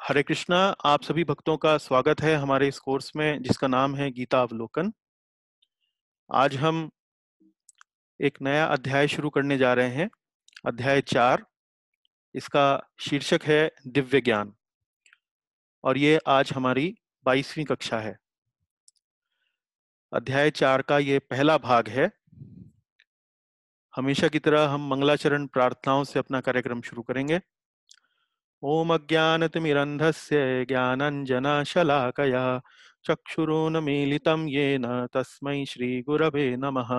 हरे कृष्णा। आप सभी भक्तों का स्वागत है हमारे इस कोर्स में जिसका नाम है गीता अवलोकन। आज हम एक नया अध्याय शुरू करने जा रहे हैं, अध्याय 4। इसका शीर्षक है दिव्य ज्ञान और ये आज हमारी 22वीं कक्षा है। अध्याय 4 का ये पहला भाग है। हमेशा की तरह हम मंगलाचरण प्रार्थनाओं से अपना कार्यक्रम शुरू करेंगे। ओम अज्ञानतिमिरन्धस्य ज्ञानाञ्जनशलाकया चक्षुरुन्मीलितं येन तस्मै श्रीगुरवे नमः।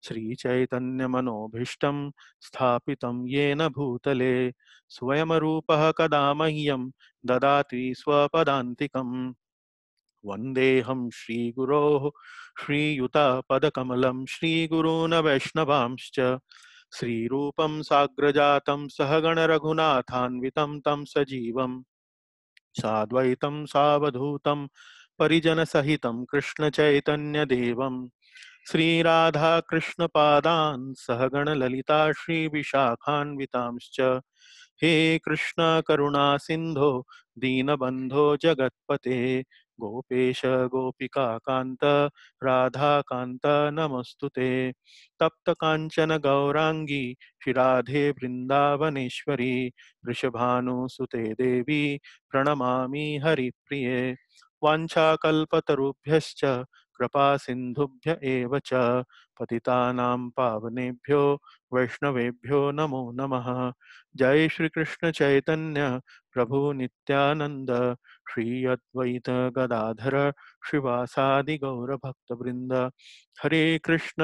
श्रीचैतन्यमनोभीष्टं स्थापितं येन भूतले स्वयं रूपः कदा मह्यं ददाति स्वपदान्तिकम्। वन्देऽहं श्रीगुरोः श्रीयुतापदकमलं श्रीगुरून् वैष्णवांश्च श्रीरूपं साग्रजातं सहगणरघुनाथान्वितं तं सजीवं साद्वैतं सावधूतं परिजनसहितं कृष्णचैतन्यदेवं श्रीराधाकृष्णपादान् सहगणललिता श्रीविशाखान्वितांश्च। हे कृष्ण करुणा सिंधो दीनबंधो जगत्पते गोपेश गोपिका कांत राधा कांत नमस्तुते। तप्त कांचन गौरांगी श्रीराधे वृंदावनेश्वरी वृषभानुसुते देवी प्रणमामि हरिप्रिये। वाञ्छाकल्पतरुभ्यश्च कृपा सिन्धुभ्य एव च पतितानां पावनेभ्यो वैष्णवेभ्यो नमो नमः। जय श्री कृष्ण चैतन्य प्रभु नित्यानंद श्री अद्वैत गदाधर श्रीवासादि गौर भक्त वृंद। हरे कृष्ण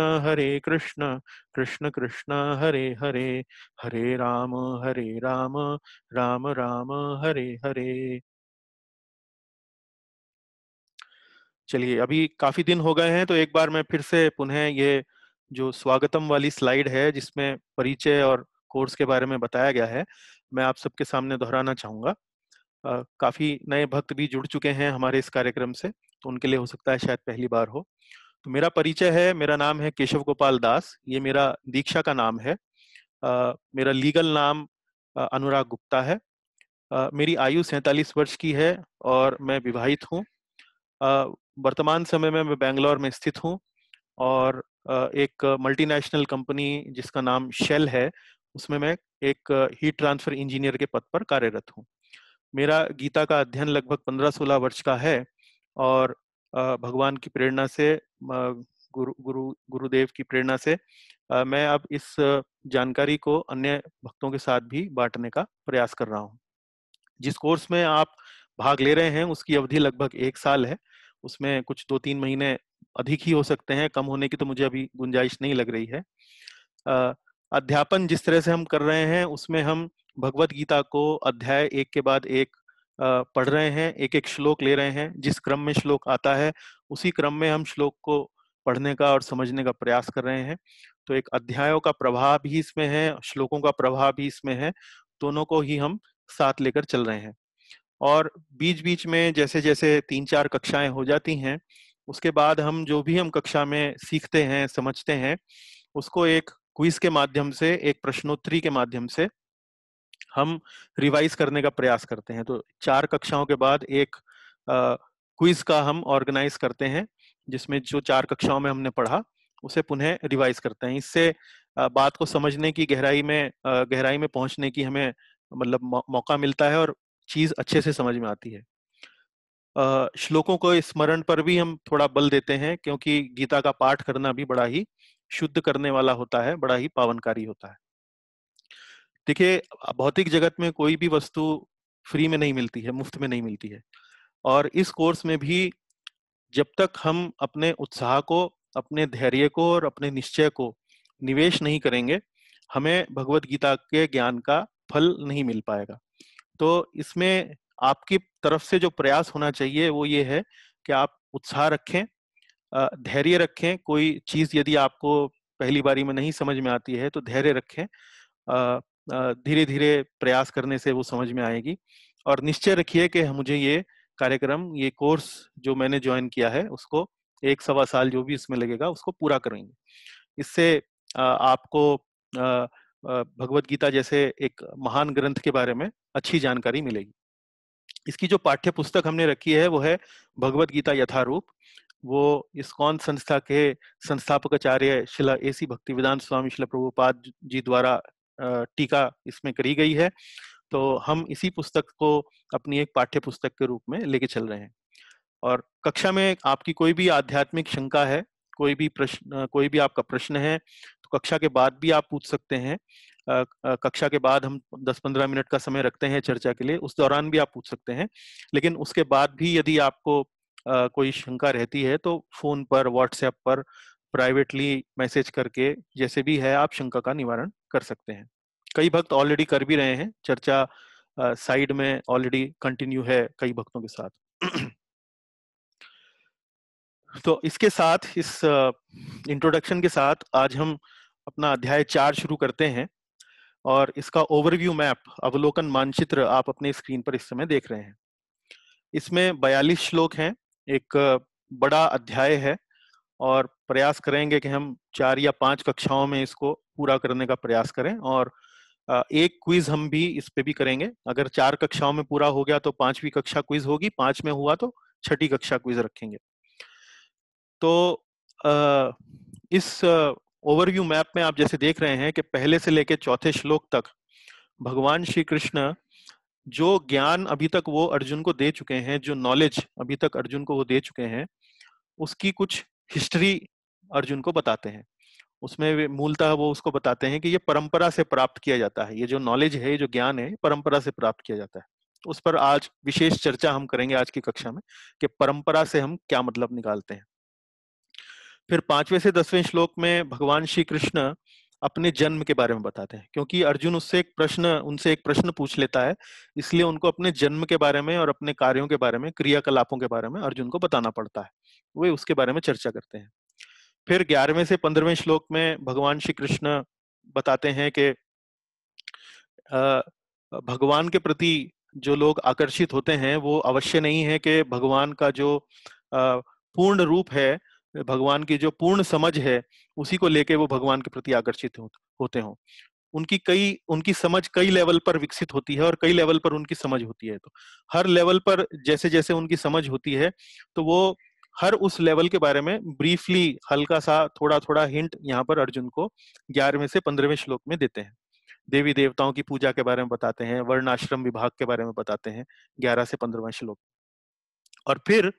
कृष्ण कृष्ण हरे हरे, हरे राम राम राम हरे हरे। चलिए, अभी काफी दिन हो गए हैं तो एक बार मैं फिर से पुनः ये जो स्वागतम वाली स्लाइड है जिसमें परिचय और कोर्स के बारे में बताया गया है, मैं आप सबके सामने दोहराना चाहूंगा। काफी नए भक्त भी जुड़ चुके हैं हमारे इस कार्यक्रम से, तो उनके लिए हो सकता है शायद पहली बार हो। तो मेरा परिचय है, मेरा नाम है केशव गोपाल दास, ये मेरा दीक्षा का नाम है। मेरा लीगल नाम अनुराग गुप्ता है। मेरी आयु 47 वर्ष की है और मैं विवाहित हूँ। वर्तमान समय में मैं बेंगलोर में स्थित हूँ और एक मल्टीनेशनल कंपनी जिसका नाम शेल है उसमें मैं एक हीट ट्रांसफर इंजीनियर के पद पर कार्यरत हूँ। मेरा गीता का अध्ययन लगभग 15-16 वर्ष का है और भगवान की प्रेरणा से, गुरुदेव की प्रेरणा से मैं अब इस जानकारी को अन्य भक्तों के साथ भी बांटने का प्रयास कर रहा हूँ। जिस कोर्स में आप भाग ले रहे हैं उसकी अवधि लगभग 1 साल है। उसमें कुछ 2-3 महीने अधिक ही हो सकते हैं, कम होने की तो मुझे अभी गुंजाइश नहीं लग रही है। अध्यापन जिस तरह से हम कर रहे हैं उसमें हम भगवत गीता को अध्याय एक के बाद एक पढ़ रहे हैं, एक एक श्लोक ले रहे हैं। जिस क्रम में श्लोक आता है उसी क्रम में हम श्लोक को पढ़ने का और समझने का प्रयास कर रहे हैं। तो एक अध्यायों का प्रभाव भी इसमें है, श्लोकों का प्रभाव भी इसमें है, दोनों को ही हम साथ लेकर चल रहे हैं। और बीच बीच में जैसे जैसे 3-4 कक्षाएं हो जाती हैं उसके बाद हम जो भी हम कक्षा में सीखते हैं समझते हैं उसको एक क्विज के माध्यम से, एक प्रश्नोत्तरी के माध्यम से हम रिवाइज करने का प्रयास करते हैं। तो 4 कक्षाओं के बाद एक क्विज का हम ऑर्गेनाइज करते हैं जिसमें जो 4 कक्षाओं में हमने पढ़ा उसे पुनः रिवाइज करते हैं। इससे बात को समझने की, गहराई में पहुंचने की हमें मतलब मौका मिलता है और चीज अच्छे से समझ में आती है। श्लोकों को स्मरण पर भी हम थोड़ा बल देते हैं क्योंकि गीता का पाठ करना भी बड़ा ही शुद्ध करने वाला होता है, बड़ा ही पावनकारी होता है। देखिए, भौतिक जगत में कोई भी वस्तु फ्री में नहीं मिलती है, मुफ्त में नहीं मिलती है। और इस कोर्स में भी जब तक हम अपने उत्साह को, अपने धैर्य को और अपने निश्चय को निवेश नहीं करेंगे, हमें भगवत गीता के ज्ञान का फल नहीं मिल पाएगा। तो इसमें आपकी तरफ से जो प्रयास होना चाहिए वो ये है कि आप उत्साह रखें, धैर्य रखें। कोई चीज यदि आपको पहली बारी में नहीं समझ में आती है तो धैर्य रखें। धीरे धीरे प्रयास करने से वो समझ में आएगी। और निश्चय रखिए कि मुझे ये कार्यक्रम, ये कोर्स जो मैंने ज्वाइन किया है उसको 1-1.25 साल जो भी इसमें लगेगा उसको पूरा करेंगे। इससे आपको भगवत गीता जैसे एक महान ग्रंथ के बारे में अच्छी जानकारी मिलेगी। इसकी जो पाठ्य पुस्तक हमने रखी है वो है भगवत गीता यथारूप। वो इस्कॉन संस्था के संस्थापक आचार्य शिला एसी भक्तिवेदांत स्वामी शिला प्रभुपाद जी द्वारा टीका इसमें करी गई है। तो हम इसी पुस्तक को अपनी एक पाठ्य पुस्तक के रूप में लेके चल रहे हैं। और कक्षा में आपकी कोई भी आध्यात्मिक शंका है, कोई भी प्रश्न, कोई भी आपका प्रश्न है, तो कक्षा के बाद भी आप पूछ सकते हैं। कक्षा के बाद हम 10-15 मिनट का समय रखते हैं चर्चा के लिए, उस दौरान भी आप पूछ सकते हैं। लेकिन उसके बाद भी यदि आपको कोई शंका रहती है तो फोन पर, व्हाट्सएप पर प्राइवेटली मैसेज करके जैसे भी है आप शंका का निवारण कर सकते हैं। कई भक्त ऑलरेडी कर भी रहे हैं, चर्चा साइड में ऑलरेडी कंटिन्यू है कई भक्तों के साथ। तो इसके साथ, इस इंट्रोडक्शन के साथ आज हम अपना अध्याय 4 शुरू करते हैं। और इसका ओवरव्यू मैप, अवलोकन मानचित्र आप अपने स्क्रीन पर इस समय देख रहे हैं। इसमें 42 श्लोक हैं, एक बड़ा अध्याय है, और प्रयास करेंगे कि हम 4 या 5 कक्षाओं में इसको पूरा करने का प्रयास करें। और एक क्विज हम भी इस पे भी करेंगे। अगर 4 कक्षाओं में पूरा हो गया तो 5वीं कक्षा क्विज होगी, 5 में हुआ तो 6ठी कक्षा क्विज रखेंगे। तो इस ओवरव्यू मैप में आप जैसे देख रहे हैं कि पहले से लेकर चौथे श्लोक तक भगवान श्री कृष्ण जो ज्ञान अभी तक वो अर्जुन को दे चुके हैं, जो नॉलेज अभी तक अर्जुन को वो दे चुके हैं, उसकी कुछ हिस्ट्री अर्जुन को बताते हैं। उसमें मूलतः वो उसको बताते हैं कि ये परंपरा से प्राप्त किया जाता है, ये जो नॉलेज है, ये जो ज्ञान है, परंपरा से प्राप्त किया जाता है। उस पर आज विशेष चर्चा हम करेंगे आज की कक्षा में, कि परंपरा से हम क्या मतलब निकालते हैं। फिर 5वें से 10वें श्लोक में भगवान श्री कृष्ण अपने जन्म के बारे में बताते हैं, क्योंकि अर्जुन उनसे एक प्रश्न पूछ लेता है, इसलिए उनको अपने जन्म के बारे में और अपने कार्यों के बारे में, क्रियाकलापों के बारे में अर्जुन को बताना पड़ता है। वे उसके बारे में चर्चा करते हैं। फिर 11वें से 15वें श्लोक में भगवान श्री कृष्ण बताते हैं कि भगवान के प्रति जो लोग आकर्षित होते हैं वो अवश्य नहीं है कि भगवान का जो पूर्ण रूप है, भगवान की जो पूर्ण समझ है, उसी को लेके वो भगवान के प्रति आकर्षित होते हों। उनकी समझ कई लेवल पर विकसित होती है और कई लेवल पर उनकी समझ होती है। तो हर लेवल पर जैसे जैसे उनकी समझ होती है, तो वो हर उस लेवल के बारे में ब्रीफली, हल्का सा, थोड़ा थोड़ा हिंट यहाँ पर अर्जुन को 11वें से 15वें श्लोक में देते हैं। देवी देवताओं की पूजा के बारे में बताते हैं, वर्णाश्रम विभाग के बारे में बताते हैं 11 से 15वां श्लोक। और फिर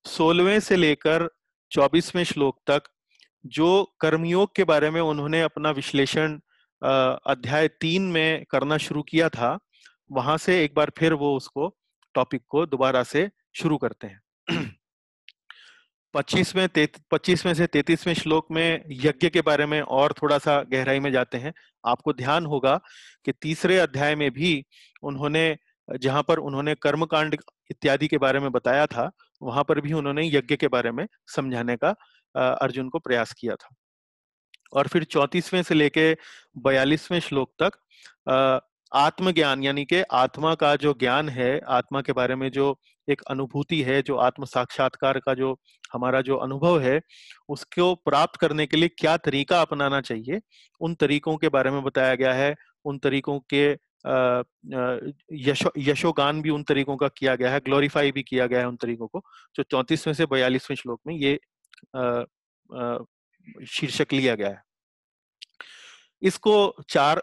16वें से लेकर 24वें श्लोक तक जो कर्मयोग के बारे में उन्होंने अपना विश्लेषण अध्याय 3 में करना शुरू किया था, वहां से एक बार फिर वो उसको, टॉपिक को दोबारा से शुरू करते हैं। 25वें से 33वें श्लोक में यज्ञ के बारे में और थोड़ा सा गहराई में जाते हैं। आपको ध्यान होगा कि तीसरे अध्याय में भी उन्होंने, जहां पर उन्होंने कर्मकांड इत्यादि के बारे में बताया था, वहां पर भी उन्होंने यज्ञ के बारे में समझाने का अर्जुन को प्रयास किया था। और फिर 34वें से लेके 42वें श्लोक तक आत्मज्ञान, यानी कि आत्मा का जो ज्ञान है, आत्मा के बारे में जो एक अनुभूति है, जो आत्म साक्षात्कार का जो हमारा जो अनुभव है, उसको प्राप्त करने के लिए क्या तरीका अपनाना चाहिए, उन तरीकों के बारे में बताया गया है। उन तरीकों के यशोगान भी उन तरीकों का किया गया है, ग्लोरीफाई भी किया गया है उन तरीकों को, जो 34वें से 42वें श्लोक में ये शीर्षक लिया गया है। इसको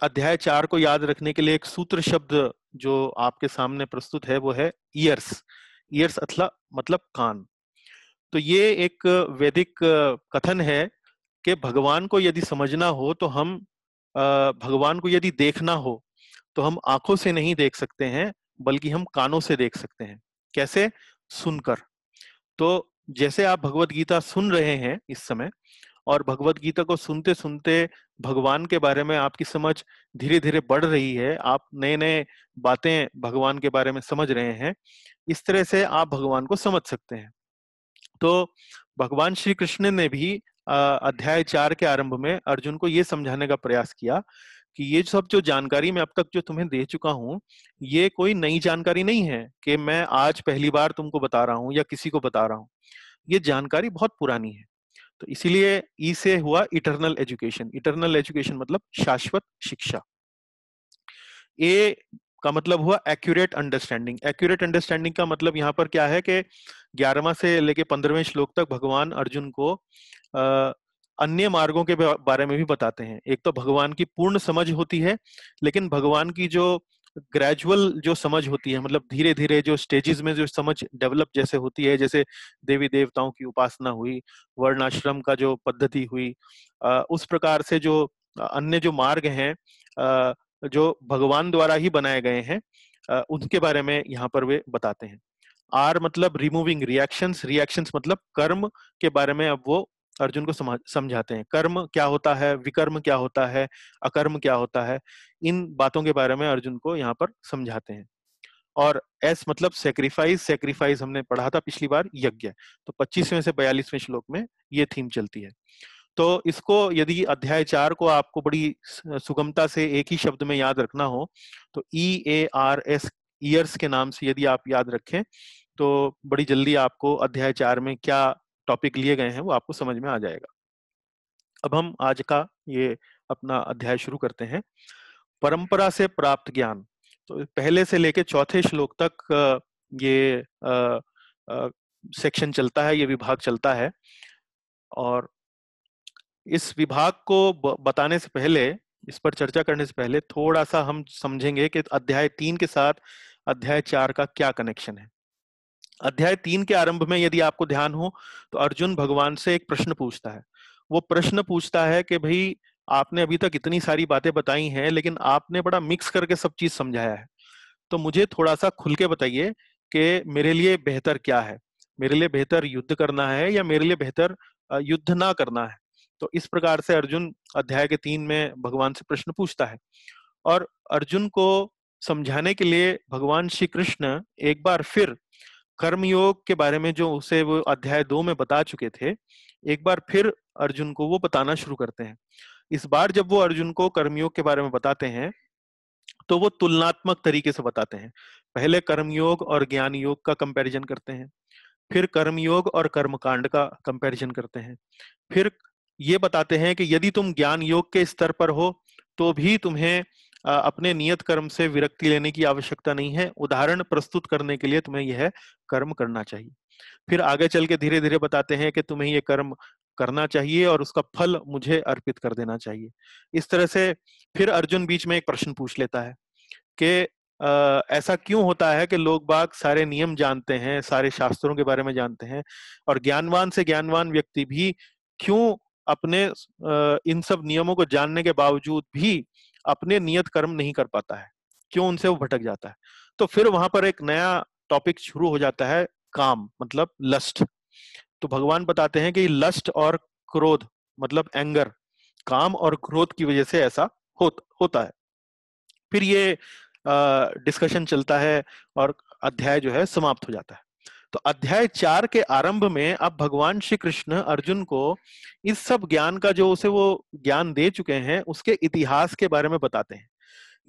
अध्याय 4 को याद रखने के लिए एक सूत्र शब्द जो आपके सामने प्रस्तुत है वो है ईयर्स। ईयर्स मतलब कान। तो ये एक वैदिक कथन है कि भगवान को यदि समझना हो तो हम, भगवान को यदि देखना हो तो हम आंखों से नहीं देख सकते हैं, बल्कि हम कानों से देख सकते हैं। कैसे? सुनकर। तो जैसे आप भगवत गीता सुन रहे हैं इस समय, और भगवत गीता को सुनते सुनते भगवान के बारे में आपकी समझ धीरे धीरे बढ़ रही है, आप नए नए बातें भगवान के बारे में समझ रहे हैं, इस तरह से आप भगवान को समझ सकते हैं। तो भगवान श्री कृष्ण ने भी अध्याय 4 के आरंभ में अर्जुन को यह समझाने का प्रयास किया कि ये सब जो जानकारी मैं अब तक जो तुम्हें दे चुका हूं, ये कोई नई जानकारी नहीं है कि मैं आज पहली बार तुमको बता रहा हूं या किसी को बता रहा हूं। ये जानकारी बहुत पुरानी है। तो इसीलिए ई से हुआ इटरनल एजुकेशन। इटरनल एजुकेशन मतलब शाश्वत शिक्षा। ये का मतलब हुआ एक्यूरेट अंडरस्टैंडिंग। एक्यूरेट अंडरस्टैंडिंग का मतलब यहाँ पर क्या है कि 11वां से लेके 15वें श्लोक तक भगवान अर्जुन को अन्य मार्गों के बारे में भी बताते हैं। एक तो भगवान की पूर्ण समझ होती है, लेकिन भगवान की जो ग्रेजुअल जो समझ होती है, मतलब धीरे धीरे जो स्टेजेस में जो समझ डेवलप जैसे होती है, जैसे देवी देवताओं की उपासना हुई, वर्णाश्रम का जो पद्धति हुई, उस प्रकार से जो अन्य जो मार्ग हैं जो भगवान द्वारा ही बनाए गए हैं, उनके बारे में यहाँ पर वे बताते हैं। आर मतलब रिमूविंग रिएक्शंस, रिएक्शंस मतलब कर्म के बारे में अब वो अर्जुन को समझाते हैं। कर्म क्या होता है, विकर्म क्या होता है, अकर्म क्या होता है, इन बातों के बारे में अर्जुन को यहाँ पर समझाते हैं। और एस मतलब सेक्रीफाइस, सेक्रीफाइस हमने पढ़ा था पिछली बार, यज्ञ। तो 25वें से 42वें श्लोक में ये थीम चलती है। तो इसको यदि अध्याय 4 को आपको बड़ी सुगमता से एक ही शब्द में याद रखना हो तो EARS, ईयर्स के नाम से यदि आप याद रखें तो बड़ी जल्दी आपको अध्याय 4 में क्या टॉपिक लिए गए हैं वो आपको समझ में आ जाएगा। अब हम आज का ये अपना अध्याय शुरू करते हैं। परंपरा से प्राप्त ज्ञान। तो पहले से लेके चौथे श्लोक तक ये सेक्शन चलता है, ये विभाग चलता है। और इस विभाग को बताने से पहले, इस पर चर्चा करने से पहले थोड़ा सा हम समझेंगे कि अध्याय 3 के साथ अध्याय 4 का क्या कनेक्शन है। अध्याय 3 के आरंभ में यदि आपको ध्यान हो तो अर्जुन भगवान से एक प्रश्न पूछता है। वो प्रश्न पूछता है कि भाई आपने अभी तक इतनी सारी बातें बताई हैं, लेकिन आपने बड़ा मिक्स करके सब चीज समझाया है। तो मुझे थोड़ा सा खुल के बताइए कि मेरे लिए बेहतर क्या है। मेरे लिए बेहतर युद्ध करना है या मेरे लिए बेहतर युद्ध ना करना है। तो इस प्रकार से अर्जुन अध्याय के 3 में भगवान से प्रश्न पूछता है। और अर्जुन को समझाने के लिए भगवान श्री कृष्ण एक बार फिर कर्मयोग के बारे में जो उसे वो अध्याय 2 में बता चुके थे, एक बार फिर अर्जुन को वो बताना शुरू करते हैं। इस बार जब वो अर्जुन को कर्मयोग के बारे में बताते हैं तो वो तुलनात्मक तरीके से बताते हैं। पहले कर्मयोग और ज्ञान योग का कंपैरिजन करते हैं, फिर कर्मयोग और कर्मकांड का कंपैरिजन करते हैं, फिर ये बताते हैं कि यदि तुम ज्ञान योग के स्तर पर हो तो भी तुम्हें अपने नियत कर्म से विरक्ति लेने की आवश्यकता नहीं है। उदाहरण प्रस्तुत करने के लिए तुम्हें यह कर्म करना चाहिए। फिर आगे चल के धीरे धीरे बताते हैं कि तुम्हें ये कर्म करना चाहिए और उसका फल मुझे अर्पित कर देना चाहिए। इस तरह से फिर अर्जुन बीच में एक प्रश्न पूछ लेता है कि ऐसा क्यों होता है कि लोग बाग सारे नियम जानते हैं, सारे शास्त्रों के बारे में जानते हैं, और ज्ञानवान से ज्ञानवान व्यक्ति भी क्यों अपने इन सब नियमों को जानने के बावजूद भी अपने नियत कर्म नहीं कर पाता है, क्यों उनसे वो भटक जाता है। तो फिर वहां पर एक नया टॉपिक शुरू हो जाता है, काम मतलब लस्ट। तो भगवान बताते हैं कि लस्ट और क्रोध मतलब एंगर, काम और क्रोध की वजह से ऐसा होता है। फिर ये डिस्कशन चलता है और अध्याय जो है समाप्त हो जाता है। तो अध्याय 4 के आरंभ में अब भगवान श्री कृष्ण अर्जुन को इस सब ज्ञान का जो उसे वो ज्ञान दे चुके हैं उसके इतिहास के बारे में बताते हैं।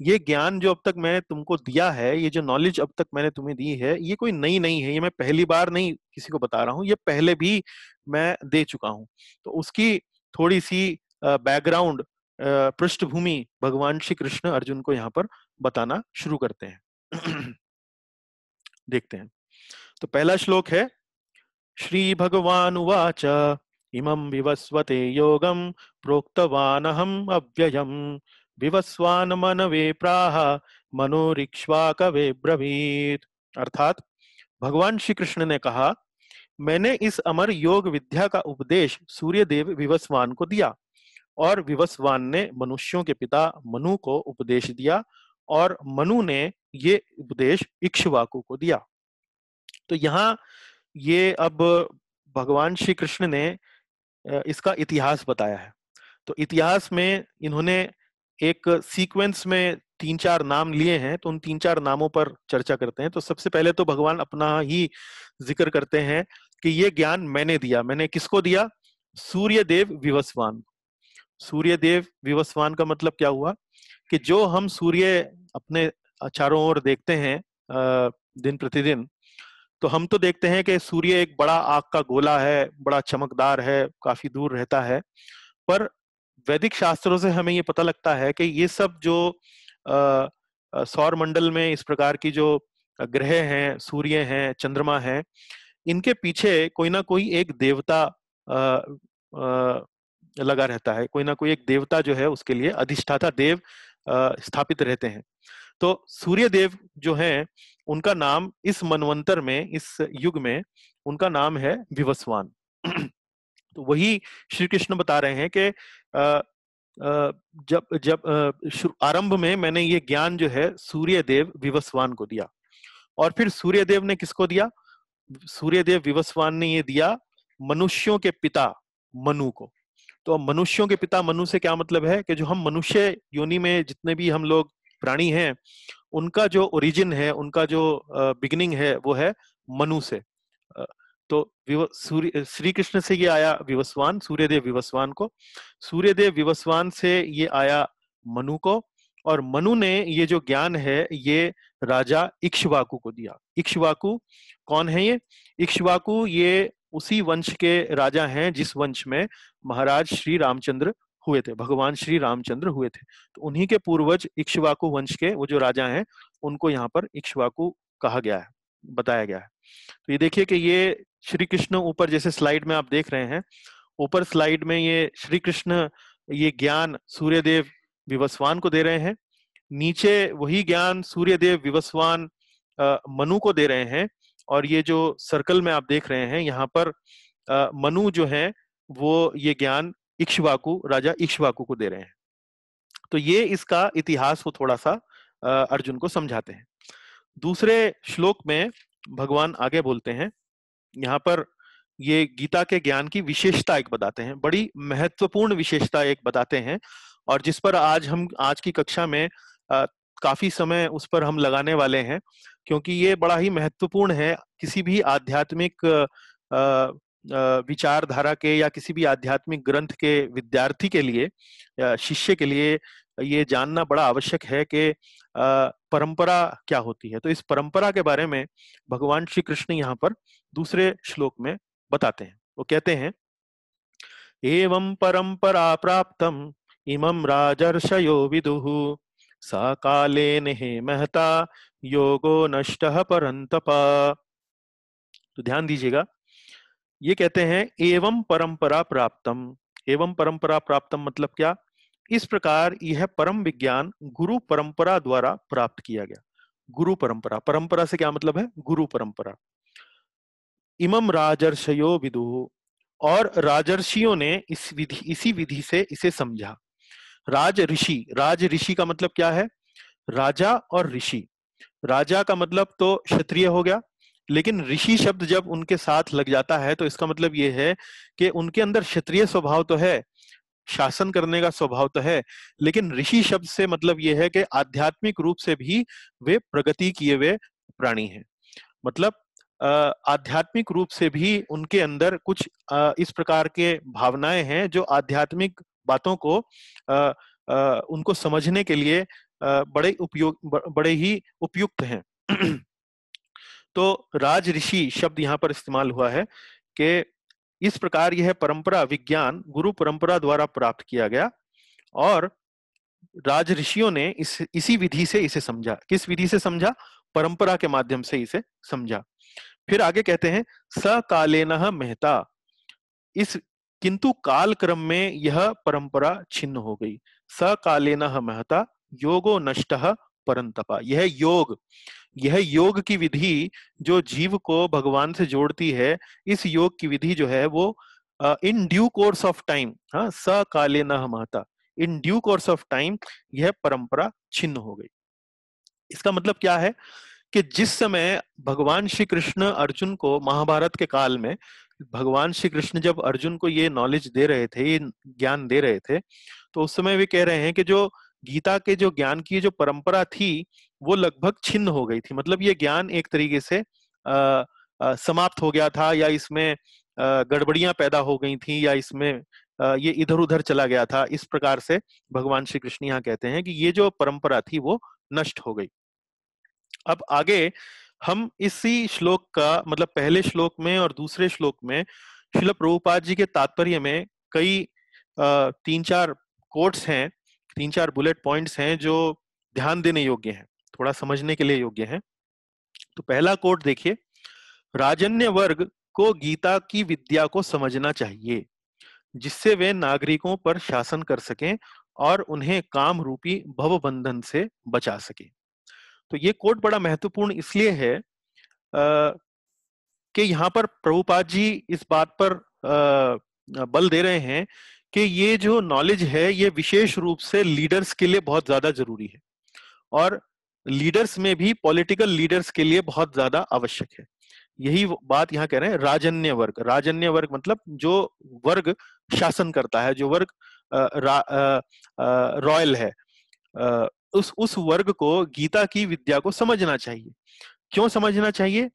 ये ज्ञान जो अब तक मैंने तुमको दिया है, ये जो नॉलेज अब तक मैंने तुम्हें दी है, ये कोई नई नहीं है, ये मैं पहली बार नहीं किसी को बता रहा हूँ, ये पहले भी मैं दे चुका हूँ। तो उसकी थोड़ी सी बैकग्राउंड, पृष्ठभूमि भगवान श्री कृष्ण अर्जुन को यहाँ पर बताना शुरू करते हैं। देखते हैं। तो पहला श्लोक है, श्री भगवान उवाच इमं विवस्वते योगम प्रोक्तवानहम अव्ययम विवस्वान मनवे प्राह मनोरिक्ष्वाकवे ब्रवीत। अर्थात भगवान श्री कृष्ण ने कहा, मैंने इस अमर योग विद्या का उपदेश सूर्यदेव विवस्वान को दिया और विवस्वान ने मनुष्यों के पिता मनु को उपदेश दिया और मनु ने ये उपदेश इक्ष्वाकु को दिया। तो यहाँ ये अब भगवान श्री कृष्ण ने इसका इतिहास बताया है। तो इतिहास में इन्होंने एक सीक्वेंस में 3-4 नाम लिए हैं, तो उन 3-4 नामों पर चर्चा करते हैं। तो सबसे पहले तो भगवान अपना ही जिक्र करते हैं कि ये ज्ञान मैंने दिया। मैंने किसको दिया? सूर्यदेव विवस्वान। सूर्यदेव विवस्वान का मतलब क्या हुआ कि जो हम सूर्य अपने चारों ओर देखते हैं दिन प्रतिदिन, तो हम तो देखते हैं कि सूर्य एक बड़ा आग का गोला है, बड़ा चमकदार है, काफी दूर रहता है। पर वैदिक शास्त्रों से हमें ये पता लगता है कि ये सब जो सौर मंडल में इस प्रकार की जो ग्रह हैं, सूर्य हैं, चंद्रमा हैं, इनके पीछे कोई ना कोई एक देवता लगा रहता है। कोई ना कोई एक देवता जो है उसके लिए अधिष्ठाता देव स्थापित रहते हैं। तो सूर्य देव जो हैं, उनका नाम इस मनवंतर में, इस युग में उनका नाम है विवस्वान। तो वही श्री कृष्ण बता रहे हैं कि जब जब आरंभ में मैंने ये ज्ञान जो है सूर्य देव विवस्वान को दिया, और फिर सूर्य देव ने किसको दिया? सूर्य देव विवस्वान ने ये दिया मनुष्यों के पिता मनु को। तो मनुष्यों के पिता मनु से क्या मतलब है कि जो हम मनुष्य योनि में जितने भी हम लोग प्राणी हैं, उनका जो ओरिजिन है, उनका जो बिगिनिंग है, वो है मनु से। अ, तो सूर्य श्री कृष्ण से ये आया विवस्वान, सूर्यदेव विवस्वान को। सूर्यदेव विवस्वान से ये आया मनु को, और मनु ने ये जो ज्ञान है ये राजा इक्ष्वाकु को दिया। इक्ष्वाकु कौन है ये? इक्ष्वाकु ये उसी वंश के राजा हैं जिस वंश में महाराज श्री रामचंद्र हुए थे, भगवान श्री रामचंद्र हुए थे। तो उन्हीं के पूर्वज इक्ष्वाकु वंश के वो जो राजा हैं, उनको यहाँ पर इक्ष्वाकु कहा गया है, बताया गया है। तो ये देखिए कि ये श्री कृष्ण ऊपर, जैसे स्लाइड में आप देख रहे हैं, ऊपर स्लाइड में ये श्री कृष्ण ये ज्ञान सूर्यदेव विवस्वान को दे रहे हैं, नीचे वही ज्ञान सूर्यदेव विवस्वान मनु को दे रहे हैं, और ये जो सर्कल में आप देख रहे हैं यहाँ पर मनु जो है वो ये ज्ञान इक्ष्वाकु, राजा इक्ष्वाकु को दे रहे हैं। तो ये इसका इतिहास वो थोड़ा सा अर्जुन को समझाते हैं। दूसरे श्लोक में भगवान आगे बोलते हैं, यहाँ पर ये गीता के ज्ञान की विशेषता एक बताते हैं, बड़ी महत्वपूर्ण विशेषता एक बताते हैं, और जिस पर आज की कक्षा में काफी समय उस पर हम लगाने वाले हैं, क्योंकि ये बड़ा ही महत्वपूर्ण है किसी भी आध्यात्मिक विचारधारा के या किसी भी आध्यात्मिक ग्रंथ के विद्यार्थी के लिए या शिष्य के लिए ये जानना बड़ा आवश्यक है कि परंपरा क्या होती है। तो इस परंपरा के बारे में भगवान श्री कृष्ण यहाँ पर दूसरे श्लोक में बताते हैं। वो कहते हैं, एवं परंपरा प्राप्तम इमं राजर्षयो विदुः सा कालेन हे महता योगो नष्टः परंतप। तो ध्यान दीजिएगा, ये कहते हैं एवं परंपरा प्राप्तम। एवं परंपरा प्राप्तम मतलब क्या? इस प्रकार यह परम विज्ञान गुरु परंपरा द्वारा प्राप्त किया गया। गुरु परंपरा, परंपरा से क्या मतलब है? गुरु परंपरा। इमम राजर्षयो विदुः, और राजर्षियों ने इसी विधि से इसे समझा। राज ऋषि, राज ऋषि का मतलब क्या है? राजा और ऋषि। राजा का मतलब तो क्षत्रिय हो गया, लेकिन ऋषि शब्द जब उनके साथ लग जाता है तो इसका मतलब ये है कि उनके अंदर क्षत्रिय स्वभाव तो है, शासन करने का स्वभाव तो है, लेकिन ऋषि शब्द से मतलब ये है कि आध्यात्मिक रूप से भी वे प्रगति किए हुए प्राणी हैं। मतलब आध्यात्मिक रूप से भी उनके अंदर कुछ इस प्रकार के भावनाएं हैं जो आध्यात्मिक बातों को उनको समझने के लिए बड़े ही उपयुक्त हैं। तो राज ऋषि शब्द यहाँ पर इस्तेमाल हुआ है कि इस प्रकार यह परंपरा विज्ञान गुरु परंपरा द्वारा प्राप्त किया गया, और राज ऋषियों ने इसी विधि से इसे समझा। किस विधि से समझा? परंपरा के माध्यम से इसे समझा। फिर आगे कहते हैं, सकालेनः महता, इस किंतु काल क्रम में यह परंपरा छिन्न हो गई। सकालेनः महता योगो नष्टः परंतपा। यह योग की विधि जो जीव को भगवान से जोड़ती है, इस योग की विधि जो है वो in due course of time, हाँ, सकालेनः महता, in due course of time यह परंपरा छिन्न हो गई। इसका मतलब क्या है कि जिस समय भगवान श्री कृष्ण अर्जुन को, महाभारत के काल में भगवान श्री कृष्ण जब अर्जुन को ये नॉलेज दे रहे थे, ये ज्ञान दे रहे थे, तो उस समय वे कह रहे हैं कि जो गीता के जो ज्ञान की जो परंपरा थी वो लगभग छिन्न हो गई थी। मतलब ये ज्ञान एक तरीके से समाप्त हो गया था, या इसमें गड़बड़ियां पैदा हो गई थी, या इसमें ये इधर उधर चला गया था। इस प्रकार से भगवान श्री कृष्ण यहाँ कहते हैं कि ये जो परंपरा थी वो नष्ट हो गई। अब आगे हम इसी श्लोक का मतलब पहले श्लोक में और दूसरे श्लोक में श्रील प्रभुपाद जी के तात्पर्य में कई 3-4 कोट्स हैं, 3-4 बुलेट पॉइंट्स हैं जो ध्यान देने योग्य हैं। थोड़ा समझने के लिए योग्य हैं। तो पहला कोट देखिए, राजन्य वर्ग को गीता की विद्या को समझना चाहिए, जिससे वे नागरिकों पर शासन कर सकें और उन्हें काम रूपी भव बंधन से बचा सके। तो ये कोट बड़ा महत्वपूर्ण इसलिए है कि यहाँ पर प्रभुपाद जी इस बात पर बल दे रहे हैं कि ये जो नॉलेज है ये विशेष रूप से लीडर्स के लिए बहुत ज्यादा जरूरी है, और लीडर्स में भी पॉलिटिकल लीडर्स के लिए बहुत ज्यादा आवश्यक है। यही बात यहाँ कह रहे हैं, राजन्य वर्ग। राजन्य वर्ग मतलब जो वर्ग शासन करता है, जो वर्ग रॉयल है, उस वर्ग को गीता की विद्या को समझना चाहिए। क्यों समझना चाहिए?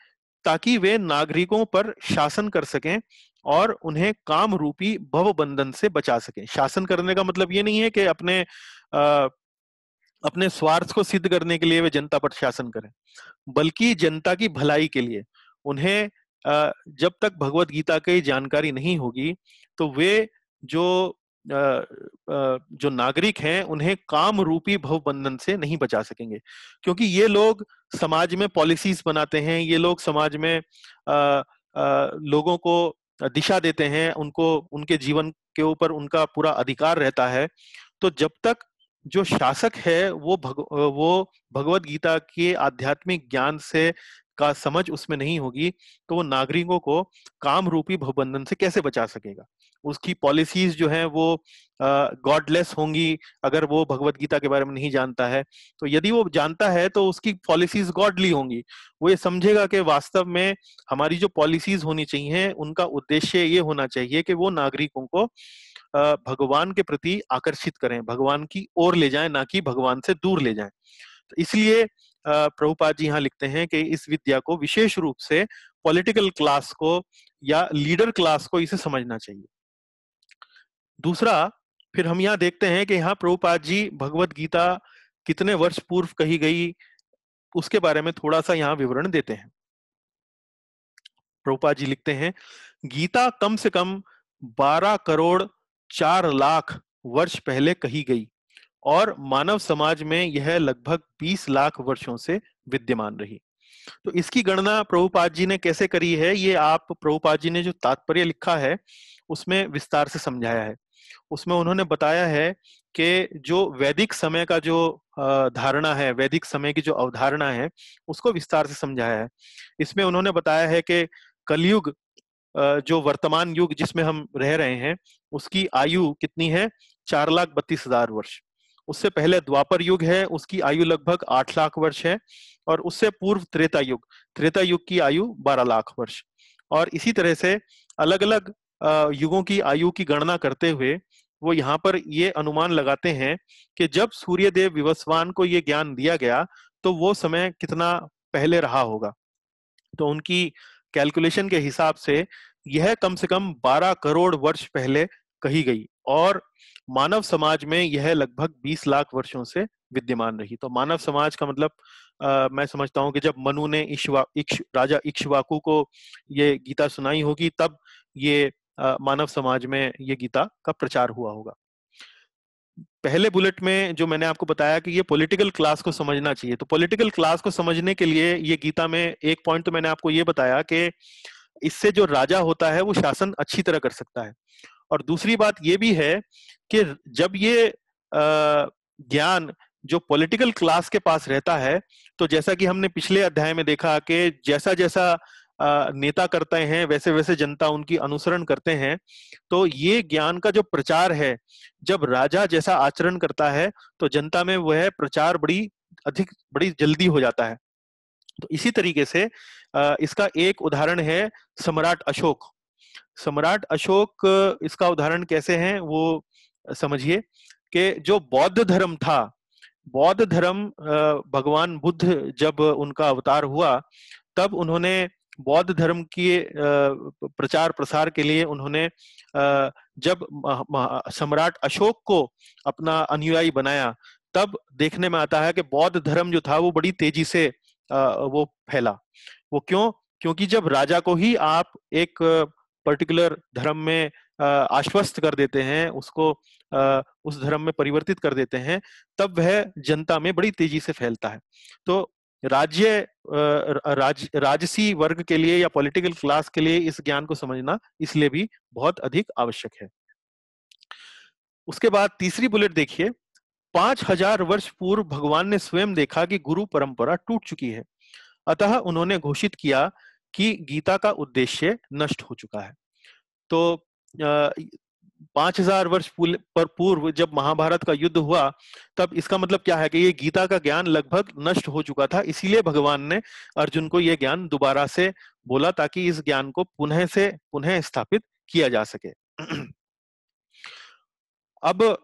ताकि वे नागरिकों पर शासन कर सकें और उन्हें काम रूपी भव बंधन से बचा सकें। शासन करने का मतलब ये नहीं है कि अपने स्वार्थ को सिद्ध करने के लिए वे जनता पर शासन करें, बल्कि जनता की भलाई के लिए। उन्हें जब तक भगवत गीता की जानकारी नहीं होगी तो वे जो जो नागरिक हैं उन्हें काम रूपी भव बंधन से नहीं बचा सकेंगे, क्योंकि ये लोग समाज में पॉलिसीज बनाते हैं, ये लोग समाज में लोगों को दिशा देते हैं, उनको उनके जीवन के ऊपर उनका पूरा अधिकार रहता है। तो जब तक जो शासक है वो भगवत गीता के आध्यात्मिक ज्ञान से का समझ उसमें नहीं होगी, तो वो नागरिकों को काम रूपी भवबंधन से कैसे बचा सकेगा। उसकी पॉलिसीज जो हैं वो गॉडलेस होंगी अगर वो भगवत गीता के बारे में नहीं जानता है। तो यदि वो जानता है तो उसकी पॉलिसीज गॉडली होंगी। वो ये समझेगा कि वास्तव में हमारी जो पॉलिसीज होनी चाहिए उनका उद्देश्य ये होना चाहिए कि वो नागरिकों को भगवान के प्रति आकर्षित करें, भगवान की ओर ले जाएं, ना कि भगवान से दूर ले जाएं। तो इसलिए प्रभुपाद जी यहाँ लिखते हैं कि इस विद्या को विशेष रूप से पॉलिटिकल क्लास को या लीडर क्लास को इसे समझना चाहिए। दूसरा, फिर हम यहाँ देखते हैं कि यहाँ प्रभुपाद जी भगवत गीता कितने वर्ष पूर्व कही गई उसके बारे में थोड़ा सा यहाँ विवरण देते हैं। प्रभुपाद जी लिखते हैं, गीता कम से कम 12 करोड़ 4 लाख वर्ष पहले कही गई और मानव समाज में यह लगभग 20 लाख वर्षों से विद्यमान रही। तो इसकी गणना प्रभुपाद जी ने कैसे करी है, ये आप प्रभुपाद जी ने जो तात्पर्य लिखा है उसमें विस्तार से समझाया है। उसमें उन्होंने बताया है कि जो वैदिक समय का जो धारणा है, वैदिक समय की जो अवधारणा है, उसको विस्तार से समझाया है। इसमें उन्होंने बताया है कि कलयुग, जो वर्तमान युग जिसमें हम रह रहे हैं, उसकी आयु कितनी है? 4,32,000 वर्ष। उससे पहले द्वापर युग है, उसकी आयु लगभग 8 लाख वर्ष है, और उससे पूर्व त्रेता युग, त्रेता युग की आयु 12 लाख वर्ष। और इसी तरह से अलग अलग युगों की आयु की गणना करते हुए वो यहाँ पर ये अनुमान लगाते हैं कि जब सूर्यदेव विवस्वान को ये ज्ञान दिया गया तो वो समय कितना पहले रहा होगा। तो उनकी कैलकुलेशन के हिसाब से यह कम से कम 12 करोड़ वर्ष पहले कही गई और मानव समाज में यह लगभग 20 लाख वर्षों से विद्यमान रही। तो मानव समाज का मतलब मैं समझता हूं कि जब मनु ने राजा इक्ष्वाकु को ये गीता सुनाई होगी तब ये मानव समाज में ये गीता का प्रचार हुआ होगा। पहले बुलेट में जो मैंने आपको बताया कि ये पॉलिटिकल क्लास को समझना चाहिए, तो पॉलिटिकल क्लास को समझने के लिए ये गीता में एक पॉइंट तो मैंने आपको ये बताया कि इससे जो राजा होता है वो शासन अच्छी तरह कर सकता है। और दूसरी बात ये भी है कि जब ये ज्ञान जो पॉलिटिकल क्लास के पास रहता है, तो जैसा कि हमने पिछले अध्याय में देखा कि जैसा जैसा नेता करते हैं वैसे वैसे जनता उनकी अनुसरण करते हैं। तो ये ज्ञान का जो प्रचार है, जब राजा जैसा आचरण करता है तो जनता में वह प्रचार बड़ी जल्दी हो जाता है। तो इसी तरीके से इसका एक उदाहरण है सम्राट अशोक। सम्राट अशोक इसका उदाहरण कैसे है वो समझिए कि जो बौद्ध धर्म था, बौद्ध धर्म भगवान बुद्ध जब उनका अवतार हुआ तब उन्होंने बौद्ध धर्म के प्रचार प्रसार के लिए उन्होंने जब सम्राट अशोक को अपना अनुयायी बनाया तब देखने में आता है कि बौद्ध धर्म जो था वो बड़ी तेजी से वो फैला। वो क्यों? क्योंकि जब राजा को ही आप एक पर्टिकुलर धर्म में आश्वस्त कर देते हैं, उसको उस धर्म में परिवर्तित कर देते हैं, तब वह जनता में बड़ी तेजी से फैलता है। तो राजसी वर्ग के लिए या पॉलिटिकल क्लास के लिए इस ज्ञान को समझना इसलिए भी बहुत अधिक आवश्यक है। उसके बाद तीसरी बुलेट देखिए, 5000 वर्ष पूर्व भगवान ने स्वयं देखा कि गुरु परंपरा टूट चुकी है, अतः उन्होंने घोषित किया कि गीता का उद्देश्य नष्ट हो चुका है। तो 5000 वर्ष पर पूर्व जब महाभारत का युद्ध हुआ, तब इसका मतलब क्या है कि ये गीता का ज्ञान लगभग नष्ट हो चुका था, इसीलिए भगवान ने अर्जुन को यह ज्ञान दोबारा से बोला ताकि इस ज्ञान को पुनः स्थापित किया जा सके। अब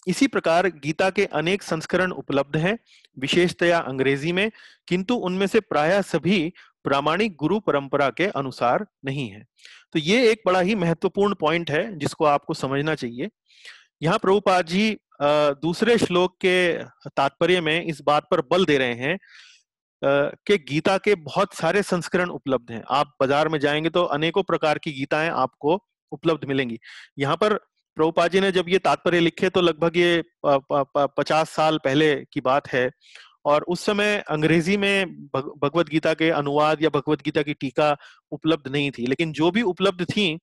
इसी प्रकार गीता के अनेक संस्करण उपलब्ध हैं, विशेषतया अंग्रेजी में, किंतु उनमें से प्रायः सभी प्रामाणिक गुरु परंपरा के अनुसार नहीं है। तो ये एक बड़ा ही महत्वपूर्ण पॉइंट है जिसको आपको समझना चाहिए। यहाँ प्रभुपाद जी दूसरे श्लोक के तात्पर्य में इस बात पर बल दे रहे हैं कि गीता के बहुत सारे संस्करण उपलब्ध हैं। आप बाजार में जाएंगे तो अनेकों प्रकार की गीताएं आपको उपलब्ध मिलेंगी। यहाँ पर प्रभुपाद जी ने जब ये तात्पर्य लिखे तो लगभग ये 50 साल पहले की बात है, और उस समय अंग्रेजी में भगवत गीता के अनुवाद या भगवत गीता की टीका उपलब्ध नहीं थी, लेकिन जो भी उपलब्ध थी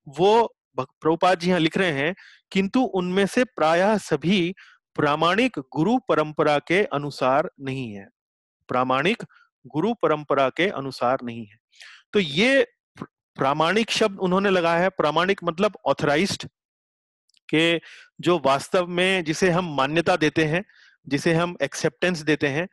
वो प्रभुपाद जी यहाँ लिख रहे हैं, किंतु उनमें से प्रायः सभी प्रामाणिक गुरु परंपरा के अनुसार नहीं है, प्रामाणिक गुरु परंपरा के अनुसार नहीं है। तो ये प्रामाणिक शब्द उन्होंने लगाया है। प्रामाणिक मतलब ऑथराइज्ड, के जो वास्तव में जिसे हम मान्यता देते हैं, जिसे हम एक्सेप्टेंस देते हैं